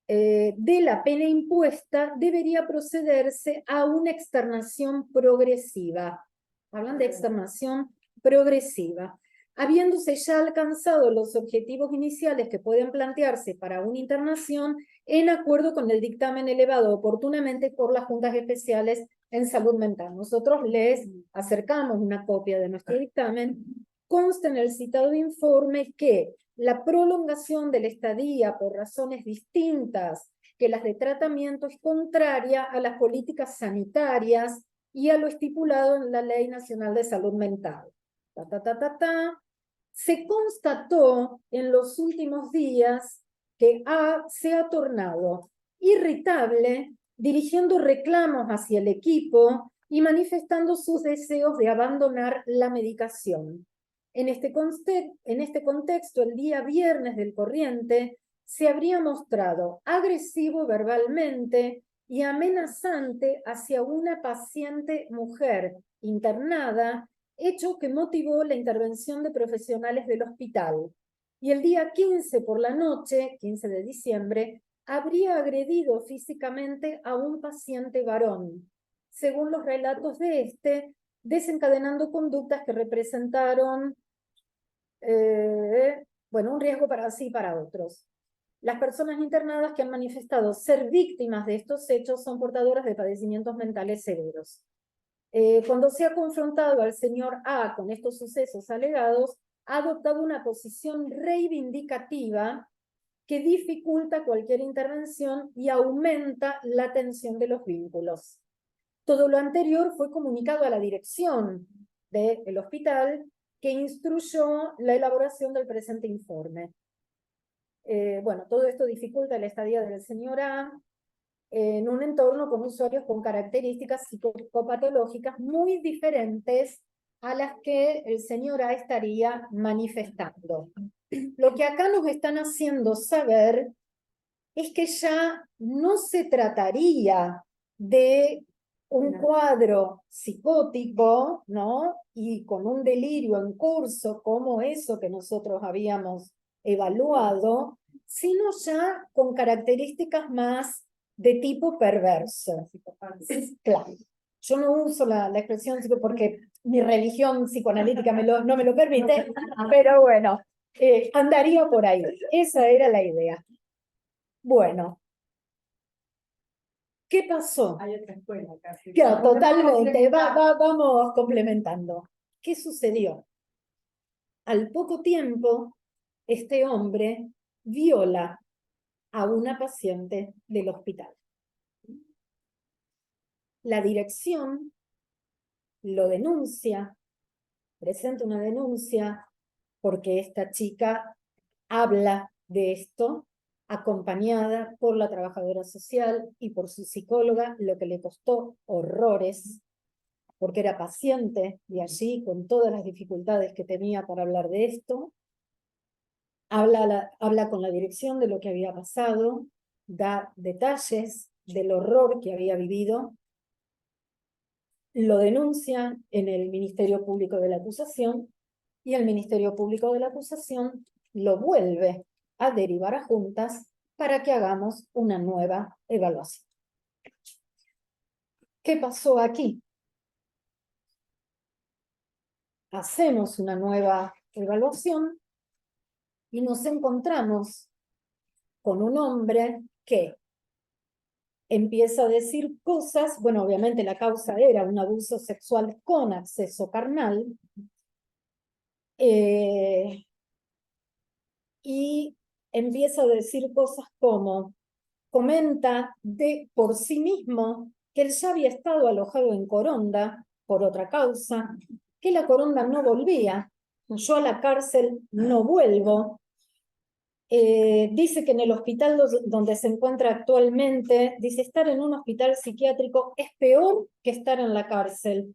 de la pena impuesta, debería procederse a una externación progresiva. Hablan de externación progresiva. Habiéndose ya alcanzado los objetivos iniciales que pueden plantearse para una internación, en acuerdo con el dictamen elevado oportunamente por las juntas especiales en salud mental. Nosotros les acercamos una copia de nuestro dictamen. Consta en el citado informe que la prolongación de la estadía por razones distintas que las de tratamiento es contraria a las políticas sanitarias y a lo estipulado en la Ley Nacional de Salud Mental. Se constató en los últimos días que se ha tornado irritable, dirigiendo reclamos hacia el equipo y manifestando sus deseos de abandonar la medicación. En este contexto, el día viernes del corriente, se habría mostrado agresivo verbalmente y amenazante hacia una paciente mujer internada, hecho que motivó la intervención de profesionales del hospital. Y el día 15 por la noche, 15 de diciembre, habría agredido físicamente a un paciente varón, según los relatos de este, desencadenando conductas que representaron un riesgo para sí y para otros. Las personas internadas que han manifestado ser víctimas de estos hechos son portadoras de padecimientos mentales severos. Cuando se ha confrontado al señor A con estos sucesos alegados, ha adoptado una posición reivindicativa que dificulta cualquier intervención y aumenta la tensión de los vínculos. Todo lo anterior fue comunicado a la dirección del hospital, que instruyó la elaboración del presente informe. Todo esto dificulta la estadía del señor A en un entorno con usuarios con características psicopatológicas muy diferentes a las que el señor A estaría manifestando. Lo que acá nos están haciendo saber es que ya no se trataría de un cuadro psicótico, ¿no? Y con un delirio en curso, como eso que nosotros habíamos evaluado, sino ya con características más de tipo perverso. Claro. Yo no uso la expresión porque mi religión psicoanalítica no me lo permite, pero bueno, andaría por ahí. Esa era la idea. Bueno. ¿Qué pasó? Hay otra escuela casi. Claro, totalmente. Vamos complementando. ¿Qué sucedió? Al poco tiempo, este hombre viola a una paciente del hospital. La dirección lo denuncia, presenta una denuncia porque esta chica habla de esto acompañada por la trabajadora social y por su psicóloga, lo que le costó horrores, porque era paciente de allí, con todas las dificultades que tenía para hablar de esto. Habla con la dirección de lo que había pasado, da detalles del horror que había vivido, lo denuncia en el Ministerio Público de la Acusación, y el Ministerio Público de la Acusación lo vuelve a derivar a juntas para que hagamos una nueva evaluación. ¿Qué pasó aquí? Hacemos una nueva evaluación y nos encontramos con un hombre que empieza a decir cosas, bueno, obviamente la causa era un abuso sexual con acceso carnal, y empieza a decir cosas como, comenta por sí mismo que él ya había estado alojado en Coronda por otra causa, que la Coronda no volvía, yo a la cárcel no vuelvo. Dice que en el hospital donde se encuentra actualmente, dice estar en un hospital psiquiátrico es peor que estar en la cárcel.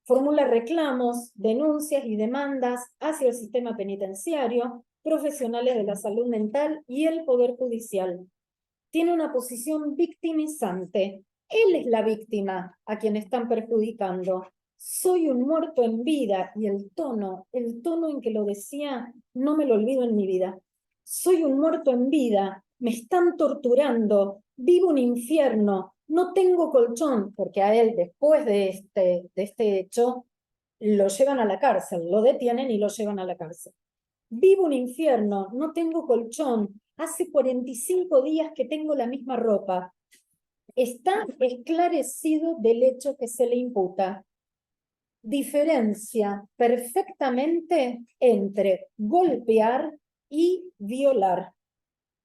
Formula reclamos, denuncias y demandas hacia el sistema penitenciario, profesionales de la salud mental y el Poder Judicial. Tiene una posición victimizante. Él es la víctima a quien están perjudicando. Soy un muerto en vida, y el tono en que lo decía, no me lo olvido en mi vida. Soy un muerto en vida, me están torturando, vivo un infierno, no tengo colchón, porque a él después de este hecho lo llevan a la cárcel, lo detienen y lo llevan a la cárcel. Vivo un infierno, no tengo colchón, hace 45 días que tengo la misma ropa. Está esclarecido del hecho que se le imputa. Diferencia perfectamente entre golpear y violar.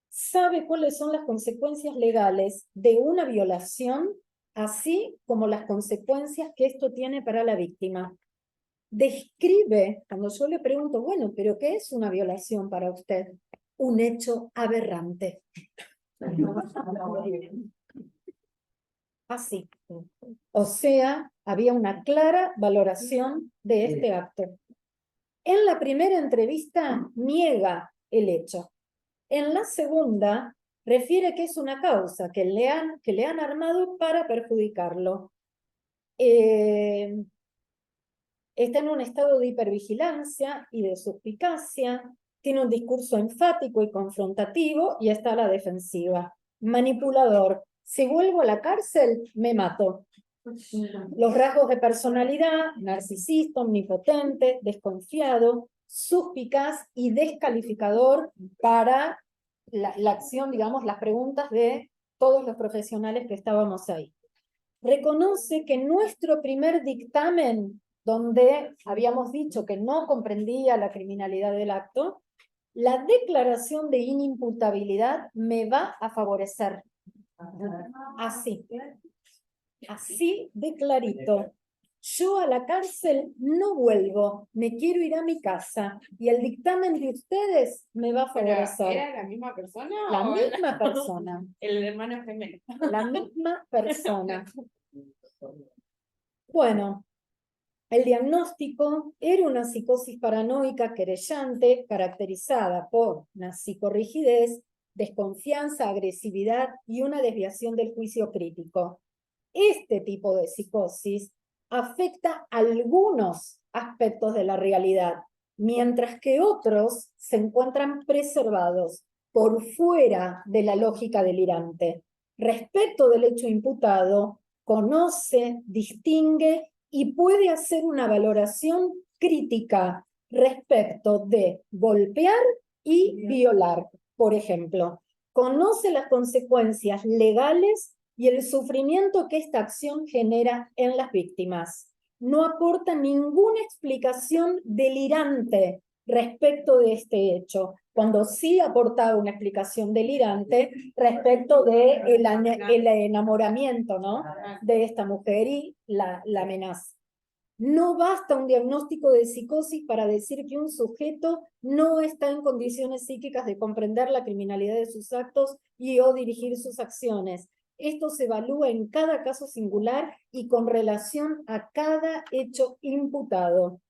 Sabe cuáles son las consecuencias legales de una violación, así como las consecuencias que esto tiene para la víctima. Describe, cuando yo le pregunto, bueno, ¿pero qué es una violación para usted? Un hecho aberrante. Así. O sea, había una clara valoración de este acto. En la primera entrevista niega el hecho. En la segunda refiere que es una causa que le han armado para perjudicarlo. Está en un estado de hipervigilancia y de suspicacia, tiene un discurso enfático y confrontativo y está a la defensiva. Manipulador. Si vuelvo a la cárcel, me mato. Los rasgos de personalidad: narcisista, omnipotente, desconfiado, suspicaz y descalificador para la acción, digamos, las preguntas de todos los profesionales que estábamos ahí. Reconoce que nuestro primer dictamen, donde habíamos dicho que no comprendía la criminalidad del acto, la declaración de inimputabilidad me va a favorecer. Así de clarito. Yo a la cárcel no vuelvo, me quiero ir a mi casa y el dictamen de ustedes me va a favorecer. ¿Era la misma persona? La o misma persona. El hermano gemelo. La misma persona. Bueno, el diagnóstico era una psicosis paranoica querellante caracterizada por una psicorrigidez, desconfianza, agresividad y una desviación del juicio crítico. Este tipo de psicosis afecta algunos aspectos de la realidad, mientras que otros se encuentran preservados por fuera de la lógica delirante. respecto del hecho imputado, conoce, distingue y puede hacer una valoración crítica respecto de golpear y violar, por ejemplo. Conoce las consecuencias legales y el sufrimiento que esta acción genera en las víctimas. No aporta ninguna explicación delirante respecto de este hecho, cuando sí aportaba una explicación delirante respecto de el enamoramiento, ¿no?, de esta mujer y la amenaza. No basta un diagnóstico de psicosis para decir que un sujeto no está en condiciones psíquicas de comprender la criminalidad de sus actos y o dirigir sus acciones. Esto se evalúa en cada caso singular y con relación a cada hecho imputado.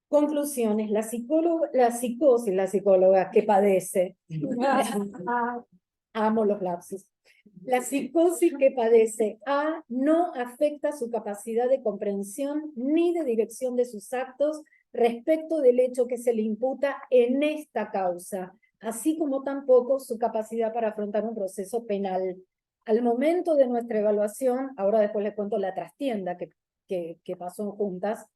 Conclusiones. La psicóloga que padece. Amo los lapsus. La psicosis que padece A no afecta su capacidad de comprensión ni de dirección de sus actos respecto del hecho que se le imputa en esta causa, así como tampoco su capacidad para afrontar un proceso penal. Al momento de nuestra evaluación, ahora después les cuento la trastienda que pasó juntas,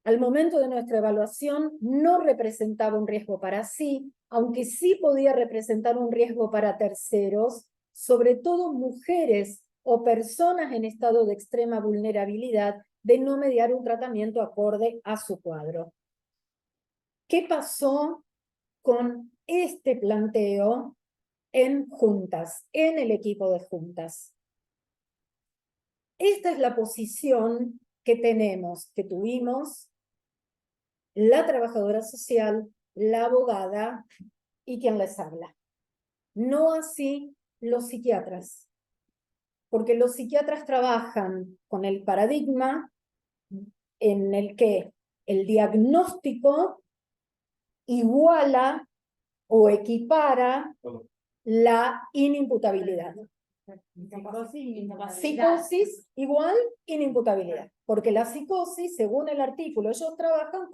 al momento de nuestra evaluación no representaba un riesgo para sí, aunque sí podía representar un riesgo para terceros, sobre todo mujeres o personas en estado de extrema vulnerabilidad, de no mediar un tratamiento acorde a su cuadro. ¿Qué pasó con este planteo en juntas, en el equipo de juntas? Esta es la posición que tuvimos la trabajadora social, la abogada y quien les habla. No así los psiquiatras, porque los psiquiatras trabajan con el paradigma en el que el diagnóstico iguala o equipara la inimputabilidad. Psicosis igual inimputabilidad, porque la psicosis, según el artículo, ellos trabajan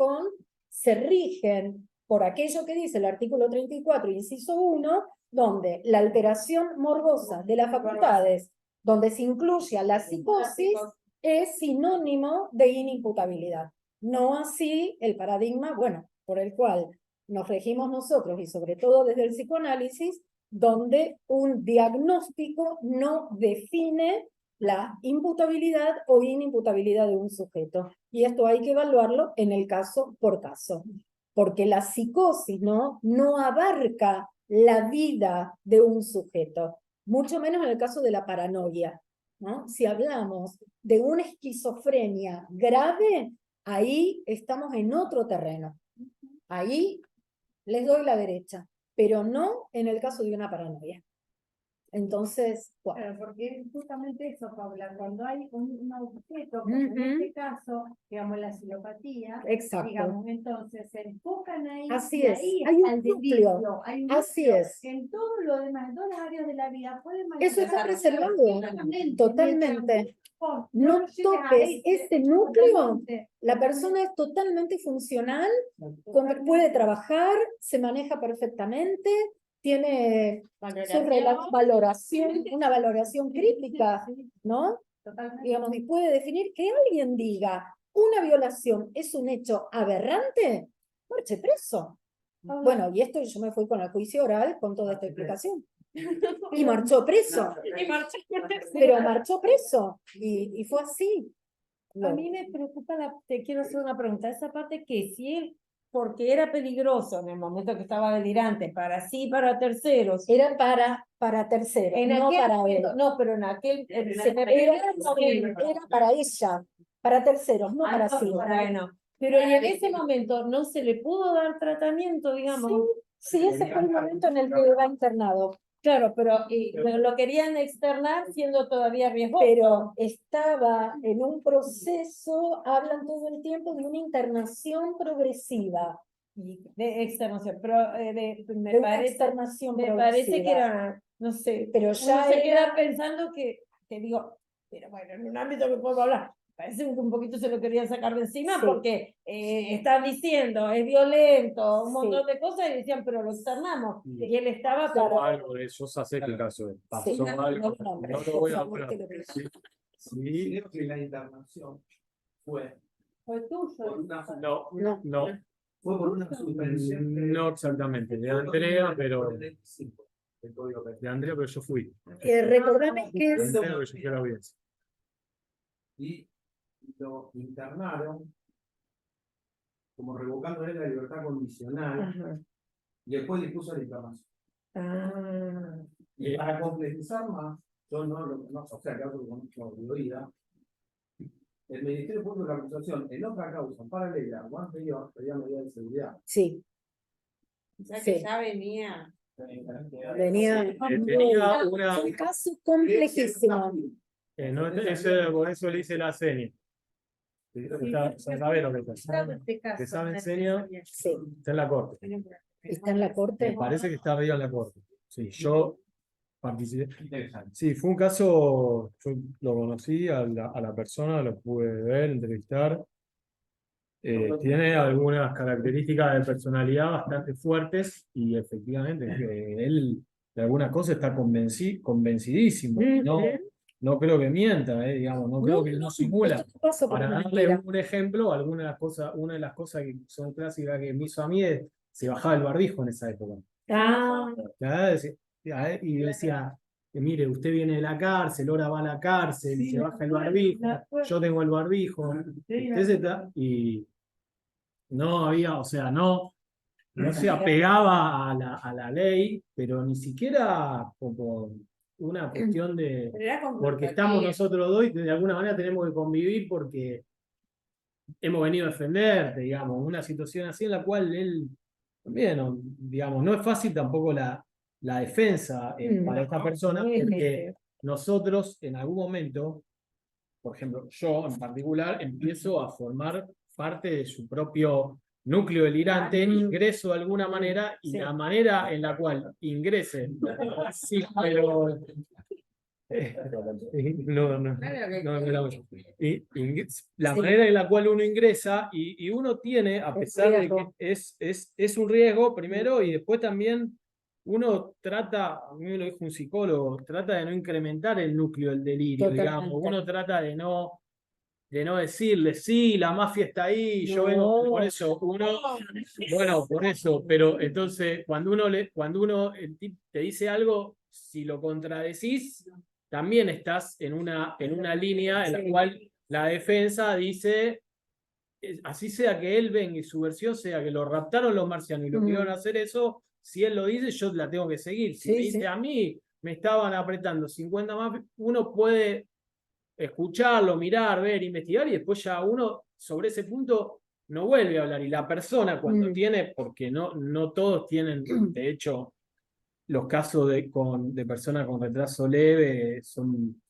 se rigen por aquello que dice el artículo 34, inciso 1, donde la alteración morbosa de las facultades, donde se incluye a la psicosis, es sinónimo de inimputabilidad. No así el paradigma, bueno, por el cual nos regimos nosotros, y sobre todo desde el psicoanálisis, donde un diagnóstico no define la imputabilidad o inimputabilidad de un sujeto. Y esto hay que evaluarlo en el caso por caso, porque la psicosis no abarca la vida de un sujeto, mucho menos en el caso de la paranoia, ¿no? Si hablamos de una esquizofrenia grave, ahí estamos en otro terreno. Ahí les doy la derecha, pero no en el caso de una paranoia. Entonces, bueno. Claro, porque es justamente eso, Paula, cuando hay un objeto, como en este caso, digamos, la psicopatía, exacto, digamos, entonces se enfocan ahí. Así y es, ahí hay un al núcleo, delirio, hay un así núcleo es. que en todo lo demás, en todas las áreas de la vida puede Eso está preservado, totalmente. No No toques ese núcleo, la persona es totalmente funcional, puede trabajar, se maneja perfectamente, tiene una valoración crítica, ¿no? Digamos, y puede definir que alguien diga, una violación es un hecho aberrante, marche preso. Bueno, y esto yo me fui con el juicio oral con toda esta explicación. Y marchó preso. Pero marchó preso. Y fue así. A mí me preocupa, te quiero hacer una pregunta, esa parte que si él, porque era peligroso en el momento que estaba delirante, para sí, para terceros. Era para terceros, no para él. No, pero en aquel... Era para ella, para terceros, no para sí. Bueno, pero en ese momento no se le pudo dar tratamiento, digamos. Sí, ese fue el momento en el que iba internado. Claro, pero lo querían externar siendo todavía riesgoso. Pero estaba en un proceso, hablan todo el tiempo de una internación progresiva. De externación, pero Me parece que era, no sé, pero ya uno se queda pensando que digo, pero bueno, en un ámbito que puedo hablar, parece que un poquito se lo querían sacar de encima Sí. porque están diciendo es violento, un Sí. montón de cosas, y decían, pero lo externamos. Sí. Y él estaba Pasó para... algo de eso, sé que el caso pasó Sí, algo, no, no, no lo por voy a favor, hablar. que lo diga. Sí, sí, Creo que la internación fue Fue tuyo. por una, no, No. no, fue por una suspensión no exactamente, de Andrea, pero del Código Penal. de Andrea, pero yo fui. recordame que De es... Andrea, pero yo fui a la audiencia. Y lo internaron como revocándole la libertad condicional Ajá. y después dispuso la internación. Ah, Y para completizar más, yo o sea, que hablo con autoridad, el Ministerio Público de la Acusación, en otra causa paralela o anterior, pedía medidas de seguridad. sí. O sea Sí. que ya venía. Venía... Tenía una, Fue un caso complejísimo. no, por eso le hice la seña. ¿Sabe lo que pasa? Que sabe seña, Sí. está en la corte. ¿Está en la Me corte? parece que está arriba en la corte. Sí, yo participé. Interesante. Sí, fue un caso, yo lo conocí a la persona, lo pude ver, entrevistar. Tiene algunas características de personalidad bastante fuertes y efectivamente él de alguna cosa está convencidísimo. No creo que mienta, digamos, no creo que no simula. esto no pasa por Para una darle mentira. un ejemplo, una de las cosas que son clásicas que me hizo a mí es se bajaba el barbijo en esa época. Ah, Y decía, mire, usted viene de la cárcel, ahora va a la cárcel, Sí, se me baja el acuerdo, barbijo, me acuerdo. yo tengo el barbijo, Sí, usted se está, y no había, o sea, no se apegaba a la ley, pero ni siquiera por una cuestión de, Pero era porque estamos confrontativo. nosotros dos y de alguna manera tenemos que convivir porque hemos venido a defenderte, digamos, una situación así en la cual él también, digamos, no es fácil tampoco la defensa para esta persona, porque nosotros en algún momento, por ejemplo, yo en particular, empiezo a formar parte de su propio núcleo delirante, ingreso de alguna manera, y la manera en la cual ingrese, sí, pero... La manera en la cual uno ingresa y uno tiene, a pesar de que es un riesgo primero y después también uno trata, a mí me lo dijo un psicólogo, trata de no incrementar el núcleo del delirio, digamos, uno trata de no decirle, sí, la mafia está ahí, yo vengo, por eso bueno, por eso, pero entonces cuando uno el tip te dice algo, si lo contradecís, también estás en una línea en la cual la defensa dice, así sea que él venga y su versión sea que lo raptaron los marcianos y lo que iban a hacer eso, si él lo dice, yo la tengo que seguir. Si me dice a mí, me estaban apretando 50 más, uno puede escucharlo, mirar, ver, investigar y después ya uno sobre ese punto no vuelve a hablar. Y la persona cuando tiene, porque no todos tienen, de hecho, los casos de personas con retraso leve son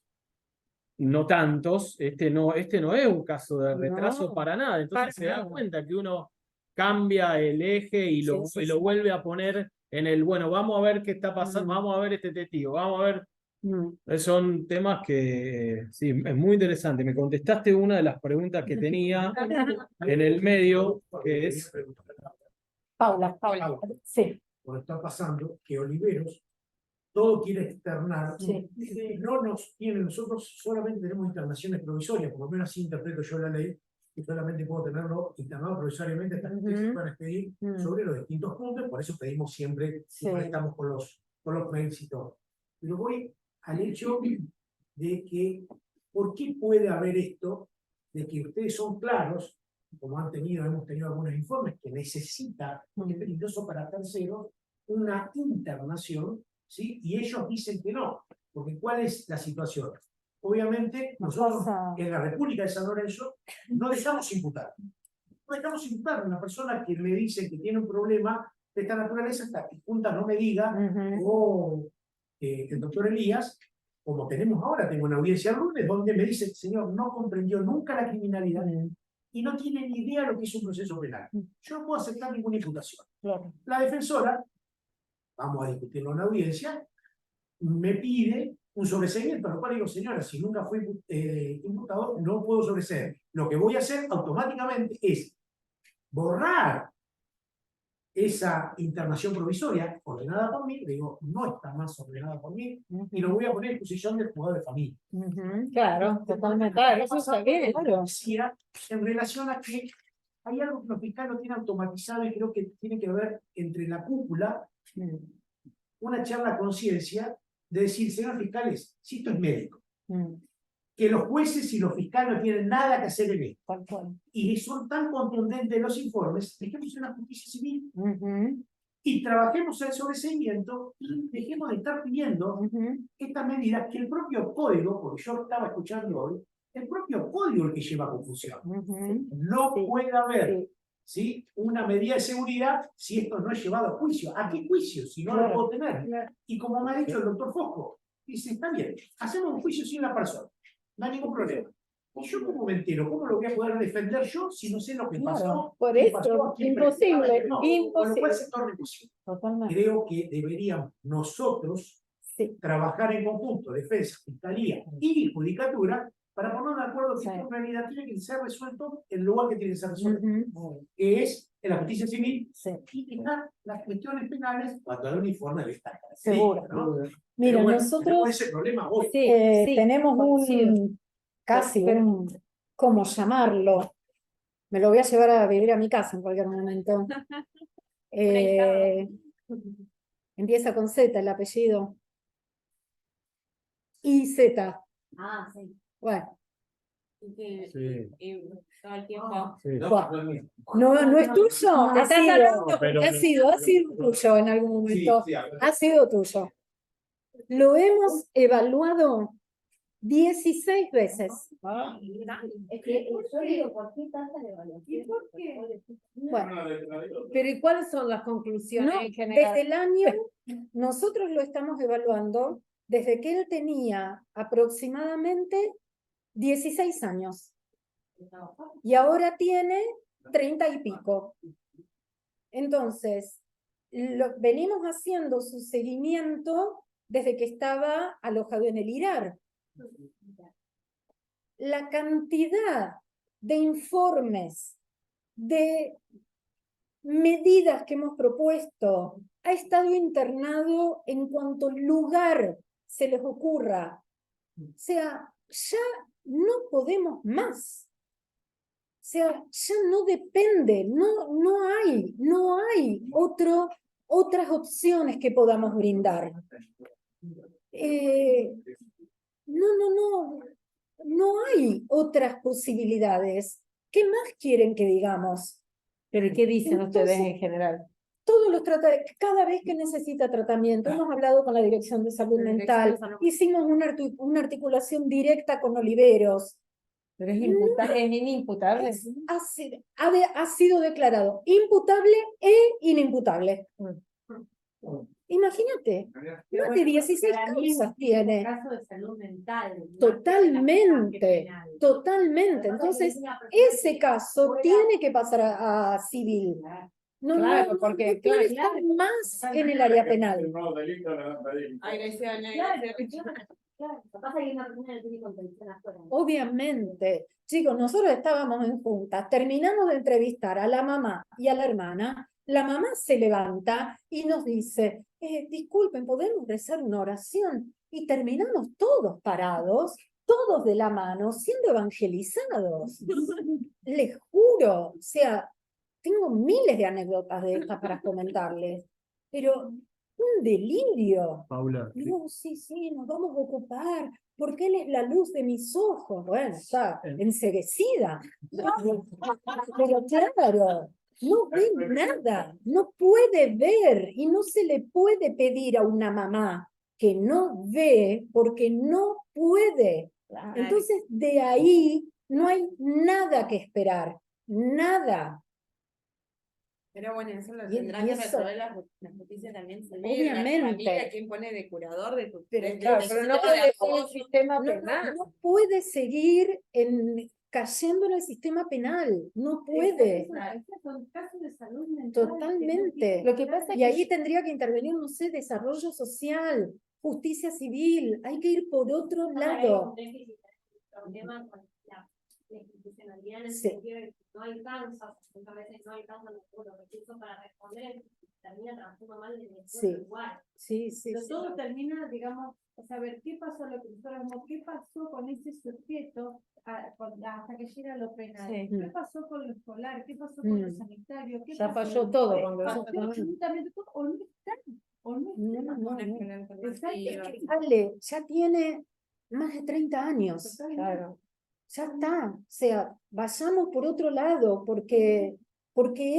no tantos, este no es un caso de retraso para nada, entonces se da cuenta que uno cambia el eje y lo vuelve a poner en el, bueno, vamos a ver qué está pasando, vamos a ver este testigo, vamos a ver. Son temas que sí, es muy interesante. Me contestaste una de las preguntas que tenía en el medio, que es... Paula. Sí. Cuando está pasando que Oliveros todo quiere externar, no nos tiene, nosotros solamente tenemos internaciones provisorias, por lo menos así interpreto yo la ley, que solamente puedo tenerlo internado provisoriamente hasta que ustedes se puedan expedir sobre los distintos puntos, por eso pedimos siempre, siempre estamos con los mails y todo. Pero voy al hecho de que, ¿por qué puede haber esto? De que ustedes son claros, como hemos tenido algunos informes, que necesita, porque es peligroso para terceros, una internación, ¿sí? Y ellos dicen que no, porque ¿cuál es la situación? Obviamente, nosotros en la República de San Lorenzo no dejamos imputar. No dejamos imputar a una persona que me dice que tiene un problema de esta naturaleza hasta que Junta no me diga, o el doctor Elías, como tenemos ahora, tengo una audiencia el lunes donde me dice, señor, no comprendió nunca la criminalidad y no tiene ni idea de lo que es un proceso penal. Yo no puedo aceptar ninguna imputación. La defensora, vamos a discutirlo en la audiencia, me pide un sobreseimiento, a lo cual digo, señora, si nunca fui imputado, no puedo sobreseer. Lo que voy a hacer automáticamente es borrar esa internación provisoria ordenada por mí, digo, no está más ordenada por mí, y lo voy a poner en posición del juzgado de familia. Claro, totalmente. Claro, eso está bien. Claro. Decía, en relación a que hay algo que los fiscales no tienen automatizado y creo que tiene que ver entre la cúpula, una charla a conciencia de decir, señores fiscales, si esto es médico, que los jueces y los fiscales no tienen nada que hacer en esto, Tal cual. y son tan contundentes los informes, dejemos en la justicia civil y trabajemos el sobreseimiento y dejemos de estar pidiendo estas medidas que el propio código, porque yo estaba escuchando hoy, el propio código es el que lleva a confusión. No Sí, puede haber sí. ¿sí? una medida de seguridad si esto no es llevado a juicio. ¿A qué juicio? Si no Claro. lo puedo tener. Y como me ha dicho el doctor Fosco, dice, está bien, hacemos un juicio sin la persona, no hay ningún problema. ¿Y yo cómo me entero? ¿Cómo lo voy a poder defender yo si no sé lo que pasó? Claro, por ¿Qué eso, pasó? ¿Quién imposible, prestaba? No, con lo cual imposible. se torna imposible. Totalmente. Creo que deberíamos nosotros Sí. trabajar en conjunto, defensa, fiscalía y judicatura, para ponernos de acuerdo que Sí. esto en realidad tiene que ser resuelto en el lugar que tiene que ser resuelto, que es en la justicia civil, Sí. y dejar las cuestiones penales cuando hay un informe de esta Seguro. característica, ¿no? Mira, Pero bueno, nosotros tenemos ese problema hoy. tenemos casi un, ¿cómo llamarlo? Me lo voy a llevar a vivir a mi casa en cualquier momento. Empieza con Z el apellido. IZ. Ah, sí. Bueno, Sí. Y todo el tiempo. Sí. no es tuyo, ha sido, pero- ha sido tuyo en algún momento. Ha sido tuyo. Lo hemos evaluado 16 veces. Es que yo digo, ¿por qué tanta evaluación? ¿Y por qué? Bueno, Pero ¿y cuáles son las conclusiones no, en general? desde el año, nosotros lo estamos evaluando desde que él tenía aproximadamente 16 años y ahora tiene 30 y pico. Entonces, venimos haciendo su seguimiento desde que estaba alojado en el IRAR. La cantidad de informes, de medidas que hemos propuesto, ha estado internado en cuanto lugar se les ocurra. O sea, ya no podemos más. O sea, ya no depende, no hay otras opciones que podamos brindar. No hay otras posibilidades. ¿Qué más quieren que digamos? ¿Pero qué dicen ustedes Entonces, en general? Todos los cada vez que necesita tratamiento, hemos hablado con la Dirección de Salud Mental, hicimos una articulación directa con Oliveros. Pero es inimputable. Ha sido declarado imputable e inimputable. Imagínate, más de 16 causas tiene. Caso de salud mental. Totalmente, totalmente. Entonces, ese caso tiene que pasar a civil. No, Claro, no porque, puede claro, estar más en el área penal. Obviamente, chicos, nosotros estábamos en juntas, terminamos de entrevistar a la mamá y a la hermana, la mamá se levanta y nos dice, disculpen, ¿podemos rezar una oración? Y terminamos todos parados, todos de la mano, siendo evangelizados. Les juro, o sea, tengo miles de anécdotas de estas para comentarles, pero un delirio. Paula, No, sí, nos vamos a ocupar, porque él es la luz de mis ojos. Bueno, está enceguecida. Pero claro, no ve nada, no puede ver, y no se le puede pedir a una mamá que no ve porque no puede. Entonces, de ahí no hay nada que esperar, nada. Pero bueno, eso lo Y- tendrán y que eso- resolver las noticias también. Obviamente. La familia, ¿quién pone de curador de tu Pero de- claro, de- pero de- no de- puede de- ser el sistema penal. No puede seguir cayendo en el sistema penal, no puede. Estos son casos de salud mental. Totalmente. Lo que pasa es Y ahí tendría que intervenir, no sé, desarrollo social, justicia civil, hay que ir por otro lado. Problema con la institucionalidad en el Sí. sentido de que no alcanza, muchas veces no alcanzan los recursos para responder, termina trabajando mal desde Sí. el lugar. Sí, sí, Pero sí. todo termina, digamos, o sea, ver qué pasó, lo que nosotros vemos, qué pasó con ese sujeto hasta que llega a lo penal, Sí. qué pasó con lo escolar, qué pasó con lo sanitario, qué Ya pasó falló todo cuando pasó eso- absolutamente todo, o no están, o no están. No, no, Una no. escuela Exacto. alternativa. Ale, ya tiene más de 30 años. Claro. Ya está. O sea, vayamos por otro lado, porque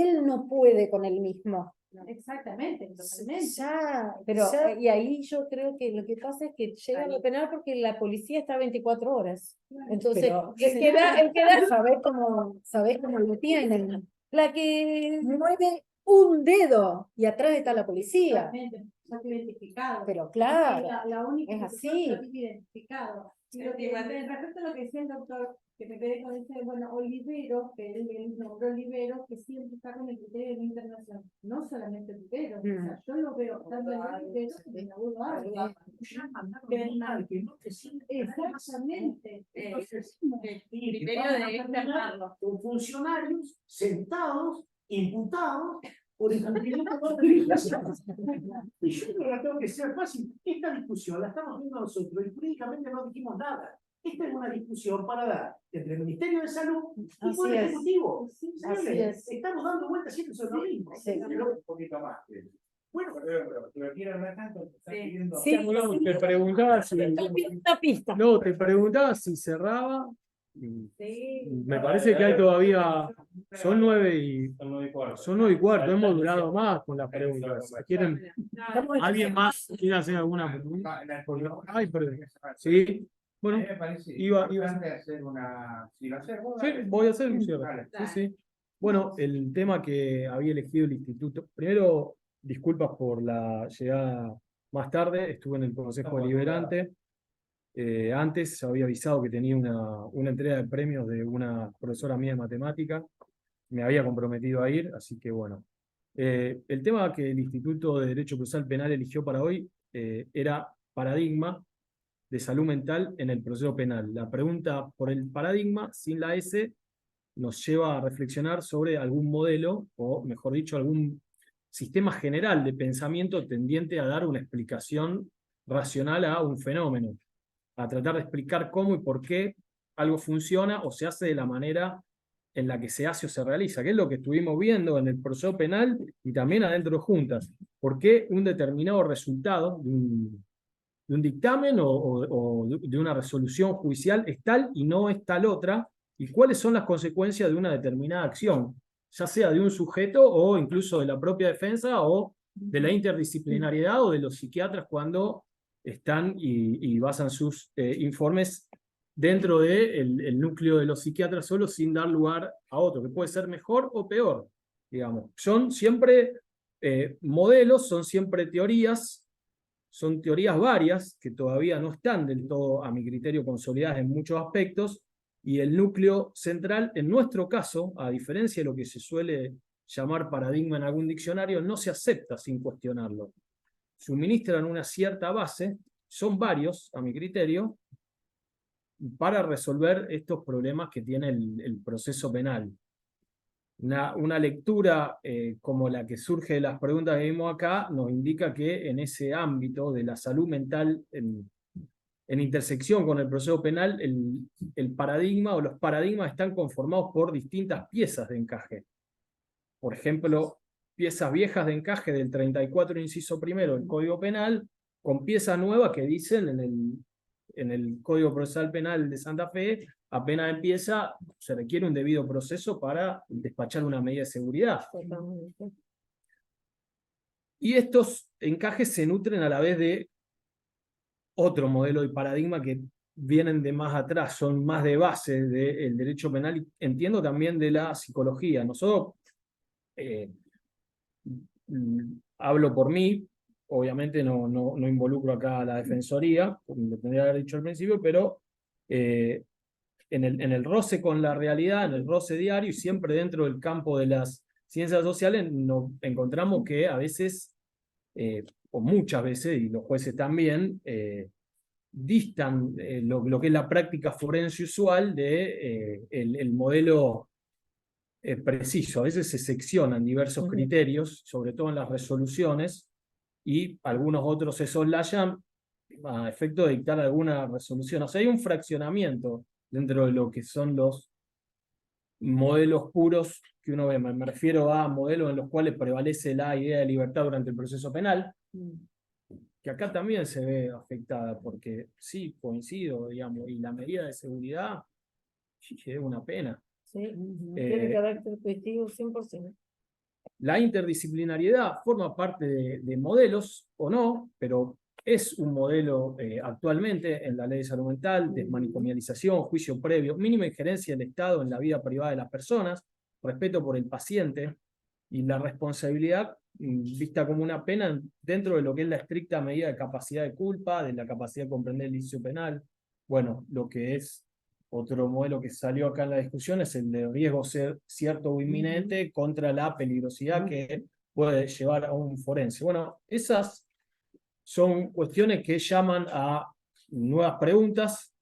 él no puede con él mismo. Exactamente, totalmente. Ya, Pero, ya- y ahí yo creo que lo que pasa es que llega a lo penal porque la policía está 24 horas. Entonces, pero el que da sabés cómo lo tienen. la que Mueve un dedo y atrás está la policía. Exactamente, ya está identificado. Pero claro, La única es que así. está identificado. Y lo que, respecto a lo que decía el doctor, que me quedé con ese, bueno, Olivero, que él nombró Olivero, que siempre está con el criterio de la internación. No solamente Olivero, o sea, yo lo veo tanto en Olivero como en Abuelo Ávila. Que no te sigue. Exactamente. Entonces, Criterio de externarlo. con funcionarios sentados, imputados por incumplimiento de legislación. Y yo creo que tengo que ser fácil. Esta discusión la estamos viendo nosotros y jurídicamente no dijimos nada. Esta es una discusión para dar entre el Ministerio de Salud y el Así Poder es. Ejecutivo. Así Señores, es. estamos dando vueltas siempre sobre lo mismo. Sí. Un poquito más. Bueno, Pero quiero hablar tanto, está Sí. pidiendo. Sí. No, te preguntaba si, Esta pista. no, te preguntaba si cerraba. Sí. Me parece que hay todavía, son 9:15, hemos durado más con las preguntas. ¿Quieren, alguien más quiere hacer alguna pregunta? Ay, perdón. Sí, bueno, A mí me parece iba- importante hacer una. Si lo haces vos, sí, dale. voy a hacer un cierre. Dale. Sí, sí. Bueno, el tema que había elegido el instituto. Primero, disculpas por la llegada más tarde, estuve en el Consejo Deliberante. Antes había avisado que tenía una entrega de premios de una profesora mía de matemática. Me había comprometido a ir, así que bueno. El tema que el Instituto de Derecho Procesal Penal eligió para hoy era paradigma de salud mental en el proceso penal. La pregunta por el paradigma, sin la S, nos lleva a reflexionar sobre algún modelo, o mejor dicho, algún sistema general de pensamiento tendiente a dar una explicación racional a un fenómeno, a tratar de explicar cómo y por qué algo funciona o se hace de la manera en la que se hace o se realiza, que es lo que estuvimos viendo en el proceso penal y también adentro de juntas. ¿Por qué un determinado resultado de un dictamen o de una resolución judicial es tal y no es tal otra? ¿Y cuáles son las consecuencias de una determinada acción? Ya sea de un sujeto o incluso de la propia defensa o de la interdisciplinariedad o de los psiquiatras cuando están y basan sus informes dentro del núcleo de los psiquiatras solo sin dar lugar a otro, que puede ser mejor o peor, digamos. Son siempre modelos, son siempre teorías, son teorías varias que todavía no están del todo, a mi criterio, consolidadas en muchos aspectos, y el núcleo central, en nuestro caso, a diferencia de lo que se suele llamar paradigma en algún diccionario, no se acepta sin cuestionarlo. Suministran una cierta base, son varios, a mi criterio, para resolver estos problemas que tiene el proceso penal. Una lectura como la que surge de las preguntas que vimos acá nos indica que en ese ámbito de la salud mental en intersección con el proceso penal, el paradigma o los paradigmas están conformados por distintas piezas de encaje. Por ejemplo, piezas viejas de encaje del 34 inciso primero del Código Penal, con piezas nuevas que dicen en el Código Procesal Penal de Santa Fe, apenas empieza, se requiere un debido proceso para despachar una medida de seguridad. Y estos encajes se nutren a la vez de otro modelo de paradigma que vienen de más atrás, son más de base del derecho penal y entiendo también de la psicología. Nosotros, hablo por mí, obviamente no involucro acá a la defensoría, como lo tendría que haber dicho al principio, pero en el roce con la realidad, en el roce diario y siempre dentro del campo de las ciencias sociales, nos encontramos que a veces o muchas veces, y los jueces también, distan lo que es la práctica forense usual de el modelo preciso. A veces se seccionan diversos criterios, sobre todo en las resoluciones, y algunos otros se soslayan a efecto de dictar alguna resolución. O sea, hay un fraccionamiento dentro de lo que son los modelos puros que uno ve. Me refiero a modelos en los cuales prevalece la idea de libertad durante el proceso penal, que acá también se ve afectada, porque sí, coincido, digamos, y la medida de seguridad es una pena. Sí, tiene carácter positivo 100%. La interdisciplinariedad forma parte de modelos o no, pero es un modelo actualmente en la ley de salud mental, desmanicomialización, juicio previo, mínima injerencia del Estado en la vida privada de las personas, respeto por el paciente y la responsabilidad vista como una pena dentro de lo que es la estricta medida de capacidad de culpa, de la capacidad de comprender el inicio penal. Bueno, lo que es otro modelo que salió acá en la discusión es el de riesgo cierto o inminente contra la peligrosidad que puede llevar a un forense. Bueno, esas son cuestiones que llaman a nuevas preguntas.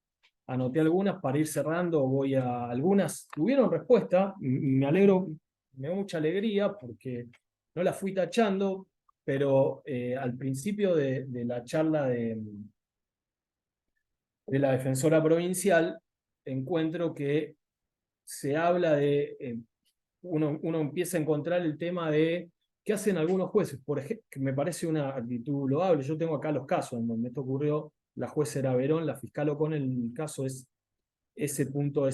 Anoté algunas para ir cerrando, voy a algunas. Tuvieron respuesta, me alegro, me da mucha alegría porque no las fui tachando, pero al principio de la charla de la defensora provincial, encuentro que se habla de, uno empieza a encontrar el tema de qué hacen algunos jueces, por ejemplo, que me parece una actitud loable. Yo tengo acá los casos en donde esto ocurrió, la jueza era Verón, la fiscal O'Connell, el caso es ese punto,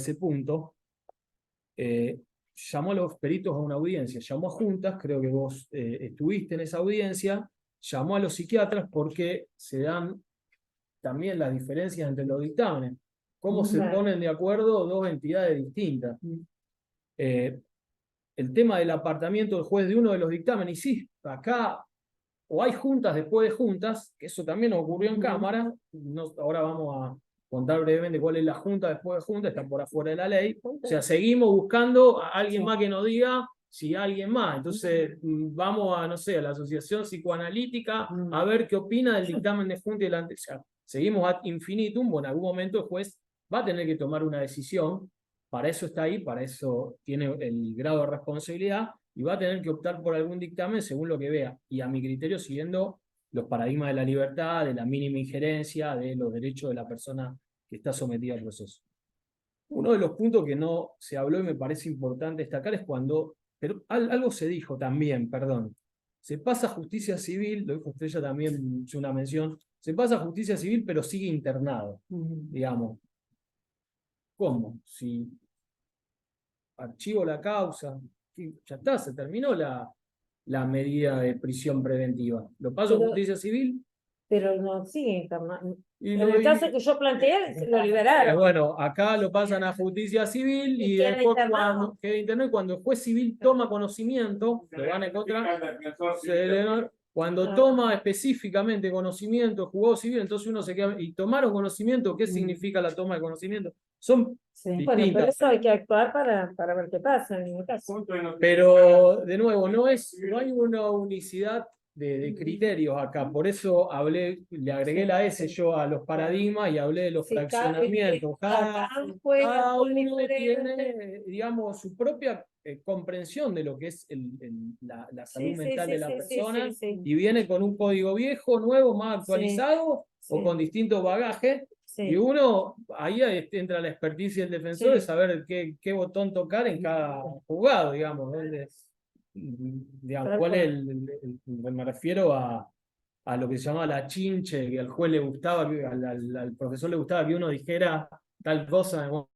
llamó a los peritos a una audiencia, llamó a juntas, creo que vos estuviste en esa audiencia, llamó a los psiquiatras porque se dan también las diferencias entre los dictámenes, cómo se ponen de acuerdo dos entidades distintas. El tema del apartamiento del juez de uno de los dictámenes, y sí, acá o hay juntas después de juntas, que eso también ocurrió en Cámara, ahora vamos a contar brevemente cuál es la junta después de junta, está por afuera de la ley, o sea, seguimos buscando a alguien más que nos diga si alguien más, entonces vamos a, no sé, a la Asociación Psicoanalítica a ver qué opina del dictamen de junta y del antes. Seguimos ad infinitum, bueno, en algún momento el juez va a tener que tomar una decisión, para eso está ahí, para eso tiene el grado de responsabilidad, y va a tener que optar por algún dictamen según lo que vea, y a mi criterio siguiendo los paradigmas de la libertad, de la mínima injerencia, de los derechos de la persona que está sometida al proceso. Uno de los puntos que no se habló y me parece importante destacar es cuando, pero algo se dijo también, perdón, se pasa a justicia civil, lo dijo Estrella también, hizo una mención, se pasa a justicia civil pero sigue internado, digamos. ¿Cómo? Si archivo la causa, ya está, se terminó la medida de prisión preventiva. Lo paso a justicia civil. Pero no sigue internado. Y En el caso que yo planteé, lo liberaron. Bueno, acá lo pasan a justicia civil y después cuando queda internado, y cuando el juez civil toma conocimiento, lo van a encontrar, cuando toma específicamente conocimiento, juzgado civil, entonces uno se queda, y tomaron conocimiento, ¿qué significa la toma de conocimiento? Son Bueno, por eso hay que actuar para ver qué pasa en el caso. Pero, de nuevo, no hay una unicidad de criterios acá, por eso le agregué la S yo a los paradigmas y hablé de los fraccionamientos. Cada uno tiene, digamos, su propia comprensión de lo que es la salud mental de la persona, y viene con un código viejo, nuevo, más actualizado, o con distintos bagajes. Y uno, ahí entra la experticia del defensor de saber qué botón tocar en cada juzgado, digamos. Digamos, cuál es me refiero a lo que se llama la chinche, que al juez le gustaba, al profesor le gustaba que uno dijera tal cosa. Bueno,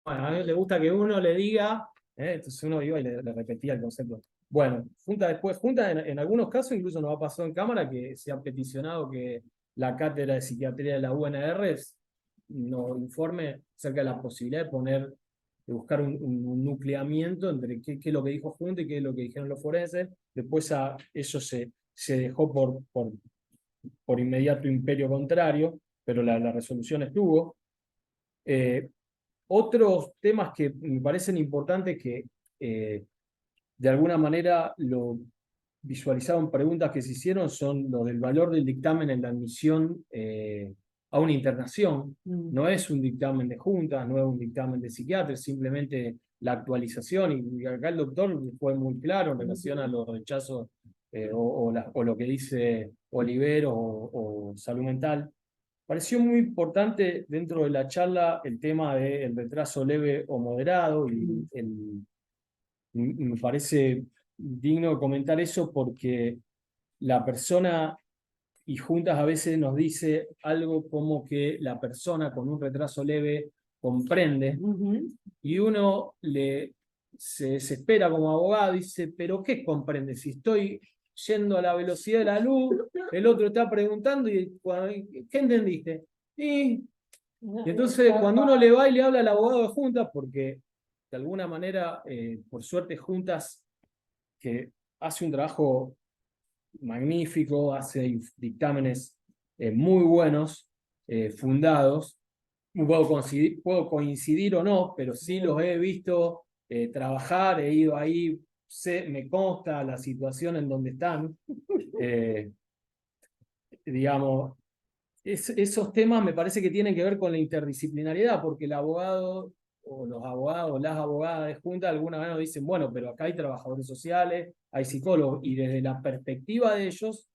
a mí le gusta que uno le diga, entonces uno iba y le repetía el concepto. Bueno, junta en algunos casos, incluso nos ha pasado en Cámara que se ha peticionado que la cátedra de psiquiatría de la UNR nos informe acerca de la posibilidad de buscar un nucleamiento entre qué es lo que dijo Junta y qué es lo que dijeron los forenses. Después eso se dejó por inmediato imperio contrario, pero la resolución estuvo. Otros temas que me parecen importantes que de alguna manera visualizaron preguntas que se hicieron son lo del valor del dictamen en la admisión a una internación. No es un dictamen de juntas, no es un dictamen de psiquiatra, es simplemente la actualización. Y acá el doctor fue muy claro en relación a los rechazos o lo que dice Oliver o Salud Mental. Pareció muy importante dentro de la charla el tema del retraso leve o moderado y me parece digno de comentar eso porque la persona y juntas a veces nos dice algo como que la persona con un retraso leve comprende y uno se desespera como abogado y dice, pero ¿qué comprende? Si estoy yendo a la velocidad de la luz, el otro está preguntando y ¿qué entendiste? Y entonces cuando uno le va y le habla al abogado de juntas, porque de alguna manera, por suerte, juntas que hace un trabajo magnífico, hace dictámenes muy buenos, fundados. Puedo coincidir o no, pero sí los he visto trabajar, he ido ahí, me consta la situación en donde están. Digamos, esos temas me parece que tienen que ver con la interdisciplinariedad, porque el abogado o los abogados, las abogadas de junta alguna vez nos dicen, bueno, pero acá hay trabajadores sociales, hay psicólogos, y desde la perspectiva de ellos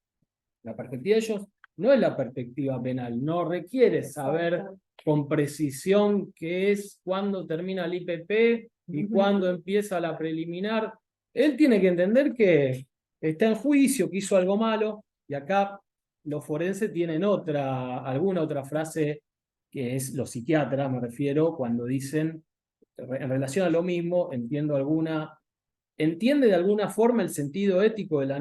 no es la perspectiva penal, no requiere saber con precisión qué es, cuándo termina el IPP y cuándo empieza la preliminar. Él tiene que entender que está en juicio, que hizo algo malo, y acá los forenses tienen alguna otra frase que es los psiquiatras, me refiero, cuando dicen, en relación a lo mismo, entiende de alguna forma el sentido ético de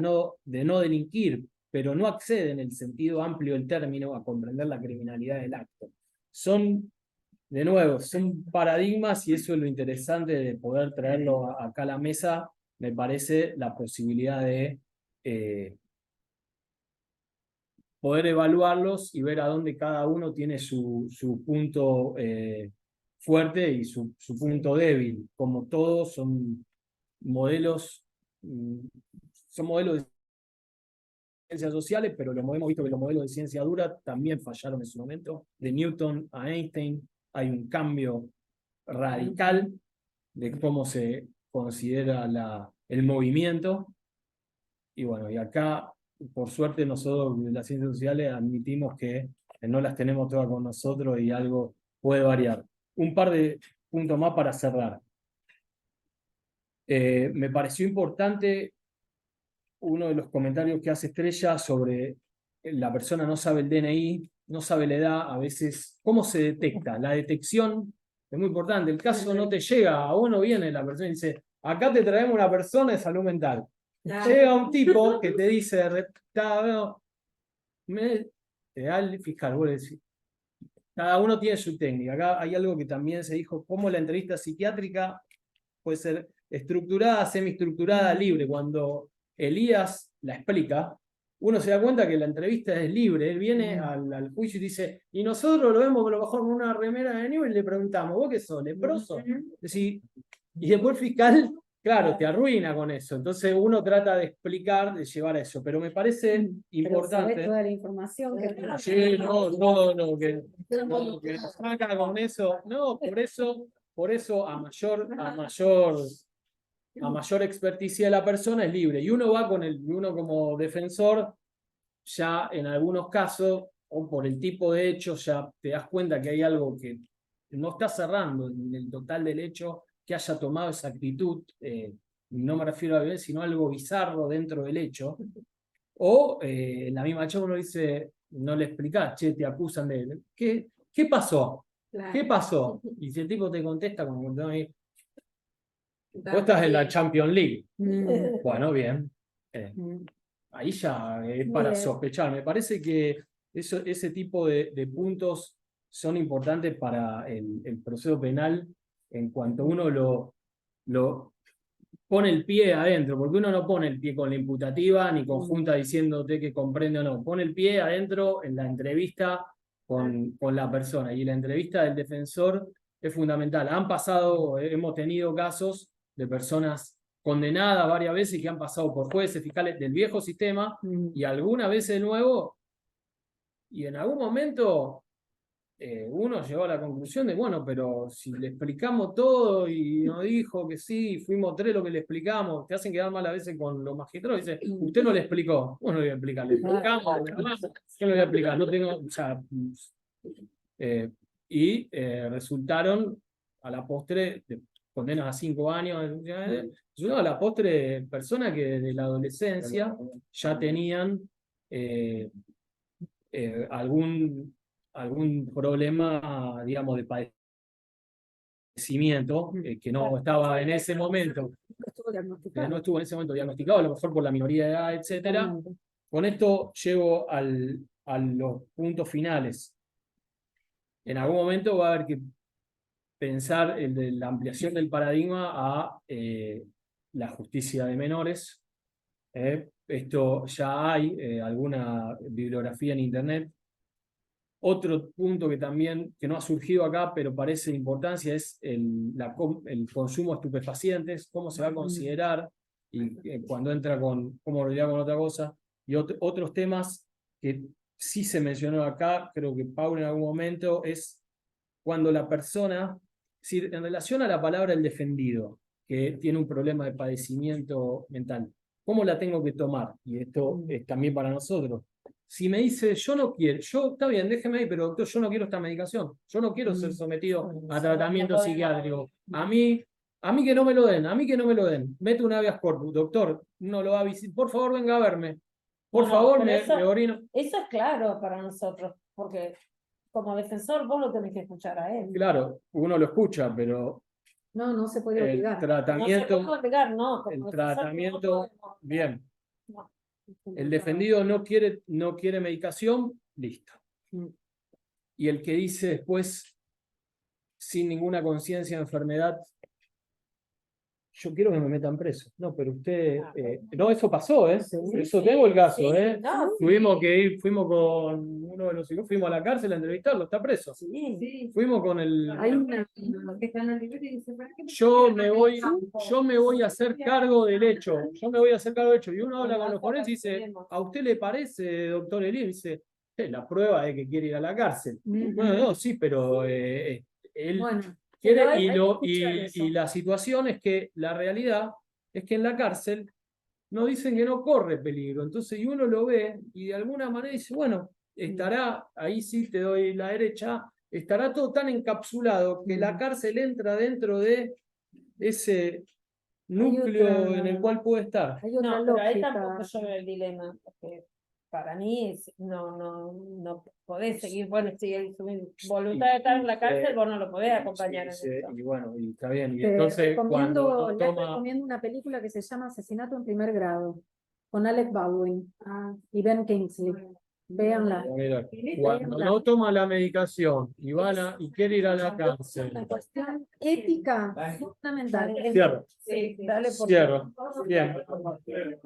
no delinquir, pero no accede en el sentido amplio del término a comprender la criminalidad del acto. De nuevo, son paradigmas y eso es lo interesante de poder traerlo acá a la mesa, me parece la posibilidad de poder evaluarlos y ver a dónde cada uno tiene su punto fuerte y su punto débil. Como todos son modelos de ciencias sociales, pero hemos visto que los modelos de ciencia dura también fallaron en su momento. De Newton a Einstein hay un cambio radical de cómo se considera el movimiento. Y bueno, y acá, por suerte, nosotros de las ciencias sociales admitimos que no las tenemos todas con nosotros y algo puede variar. Un par de puntos más para cerrar. Me pareció importante uno de los comentarios que hace Estrella sobre la persona no sabe el DNI, no sabe la edad, a veces, ¿cómo se detecta? La detección es muy importante. El caso no te llega, a uno viene la persona y dice, acá te traemos una persona de salud mental. Llega un tipo que te dice, te da el fiscal, vos le decís, cada uno tiene su técnica. Acá hay algo que también se dijo, cómo la entrevista psiquiátrica puede ser estructurada, semiestructurada, libre. Cuando Elías la explica, uno se da cuenta que la entrevista es libre. Él viene al juicio y dice, y nosotros lo vemos a lo mejor con una remera de nieve y le preguntamos, ¿vos qué sos, leproso? Y después el fiscal, claro, te arruina con eso. Entonces uno trata de explicar, de llevar a eso. Pero me parece importante. Pero toda la información que Sí, no, todo lo que saca con eso. No, por eso a mayor experticia de la persona es libre. Y uno va uno como defensor, ya en algunos casos, o por el tipo de hecho, ya te das cuenta que hay algo que no está cerrando en el total del hecho, que haya tomado esa actitud, no me refiero a violencia, sino algo bizarro dentro del hecho. O en la misma charla uno dice, no le explicás, che, te acusan de... ¿Qué pasó? Claro. ¿Qué pasó? Y si el tipo te contesta como cuando ahí, vos estás en la Champions League. Bueno, bien. Ahí ya es para sospechar. Me parece que ese tipo de puntos son importantes para el proceso penal en cuanto uno lo pone el pie adentro, porque uno no pone el pie con la imputativa ni conjunta diciéndote que comprende o no. Pone el pie adentro en la entrevista con la persona. Y la entrevista del defensor es fundamental. Hemos tenido casos de personas condenadas varias veces y que han pasado por jueces, fiscales del viejo sistema y algunas veces de nuevo, y en algún momento uno llegó a la conclusión de, bueno, pero si le explicamos todo y nos dijo que sí, fuimos 3 lo que le explicamos, te hacen quedar mal a veces con los magistrados, dice, usted no le explicó, bueno, le voy a explicar, le explicamos, ¿qué le voy a explicar? No tengo, o sea, resultaron a la postre, condenas a 5 años, a la postre personas que desde la adolescencia ya tenían algún problema, digamos, de padecimiento que no estaba en ese momento, no estuvo en ese momento diagnosticado, a lo mejor por la minoría de edad, etcétera. Con esto llego a los puntos finales. En algún momento va a haber que pensar la ampliación del paradigma a la justicia de menores. Esto ya hay alguna bibliografía en internet. Otro punto que también, que no ha surgido acá, pero parece de importancia, es el consumo de estupefacientes, cómo se va a considerar, y cuando entra con, cómo lidiar con otra cosa, y otros temas que sí se mencionó acá, creo que Paula en algún momento, es cuando la persona, en relación a la palabra el defendido, que tiene un problema de padecimiento mental, ¿cómo la tengo que tomar? Y esto es también para nosotros. Si me dice, yo no quiero, está bien, déjeme ahí, pero doctor, yo no quiero esta medicación, yo no quiero ser sometido a tratamiento psiquiátrico. A mí que no me lo den, mete un habeas corpus, doctor, no lo va a visitar, por favor venga a verme, por favor me orino. Eso es claro para nosotros, porque como defensor vos lo tenés que escuchar a él. Claro, uno lo escucha, pero No se puede obligar. tratamiento, no se puede obligar, no, el tratamiento, bien. El defendido no quiere medicación, listo. Y el que dice después, sin ninguna conciencia de enfermedad, yo quiero que me metan preso. No, pero usted... no, eso pasó, ¿eh? Eso tengo el caso, ¿eh? No, Tuvimos que ir, fuimos con uno de los hijos, fuimos a la cárcel a entrevistarlo, está preso. Fuimos con el... Yo me voy a hacer cargo del hecho. Y uno habla con los forenses y dice, ¿a usted le parece, doctor Elí? Dice, la prueba es que quiere ir a la cárcel. Bueno, no, sí, pero él quiere, y la situación es que la realidad es que en la cárcel nos dicen que no corre peligro. Entonces, y uno lo ve y de alguna manera dice, bueno, estará, ahí sí te doy la derecha, estará todo tan encapsulado que la cárcel entra dentro de ese núcleo en el cual puede estar. No, pero ahí tampoco yo veo el dilema, porque para mí no podés seguir, bueno, si su voluntad de estar en la cárcel, vos no lo podés acompañar en eso. Y bueno, y está bien. Y Les entonces, cuando recomiendo una película que se llama Asesinato en primer grado, con Alec Baldwin y Ben Kingsley. Véanla. Cuando no toma la medicación y quiere ir a la cárcel. Una cuestión ética fundamental. Cierro. Sí, dale por Cierro. Bien.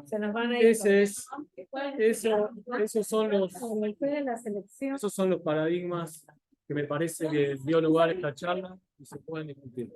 Se nos van a ir. Esos son los paradigmas que me parece que dio lugar a esta charla y se pueden discutir.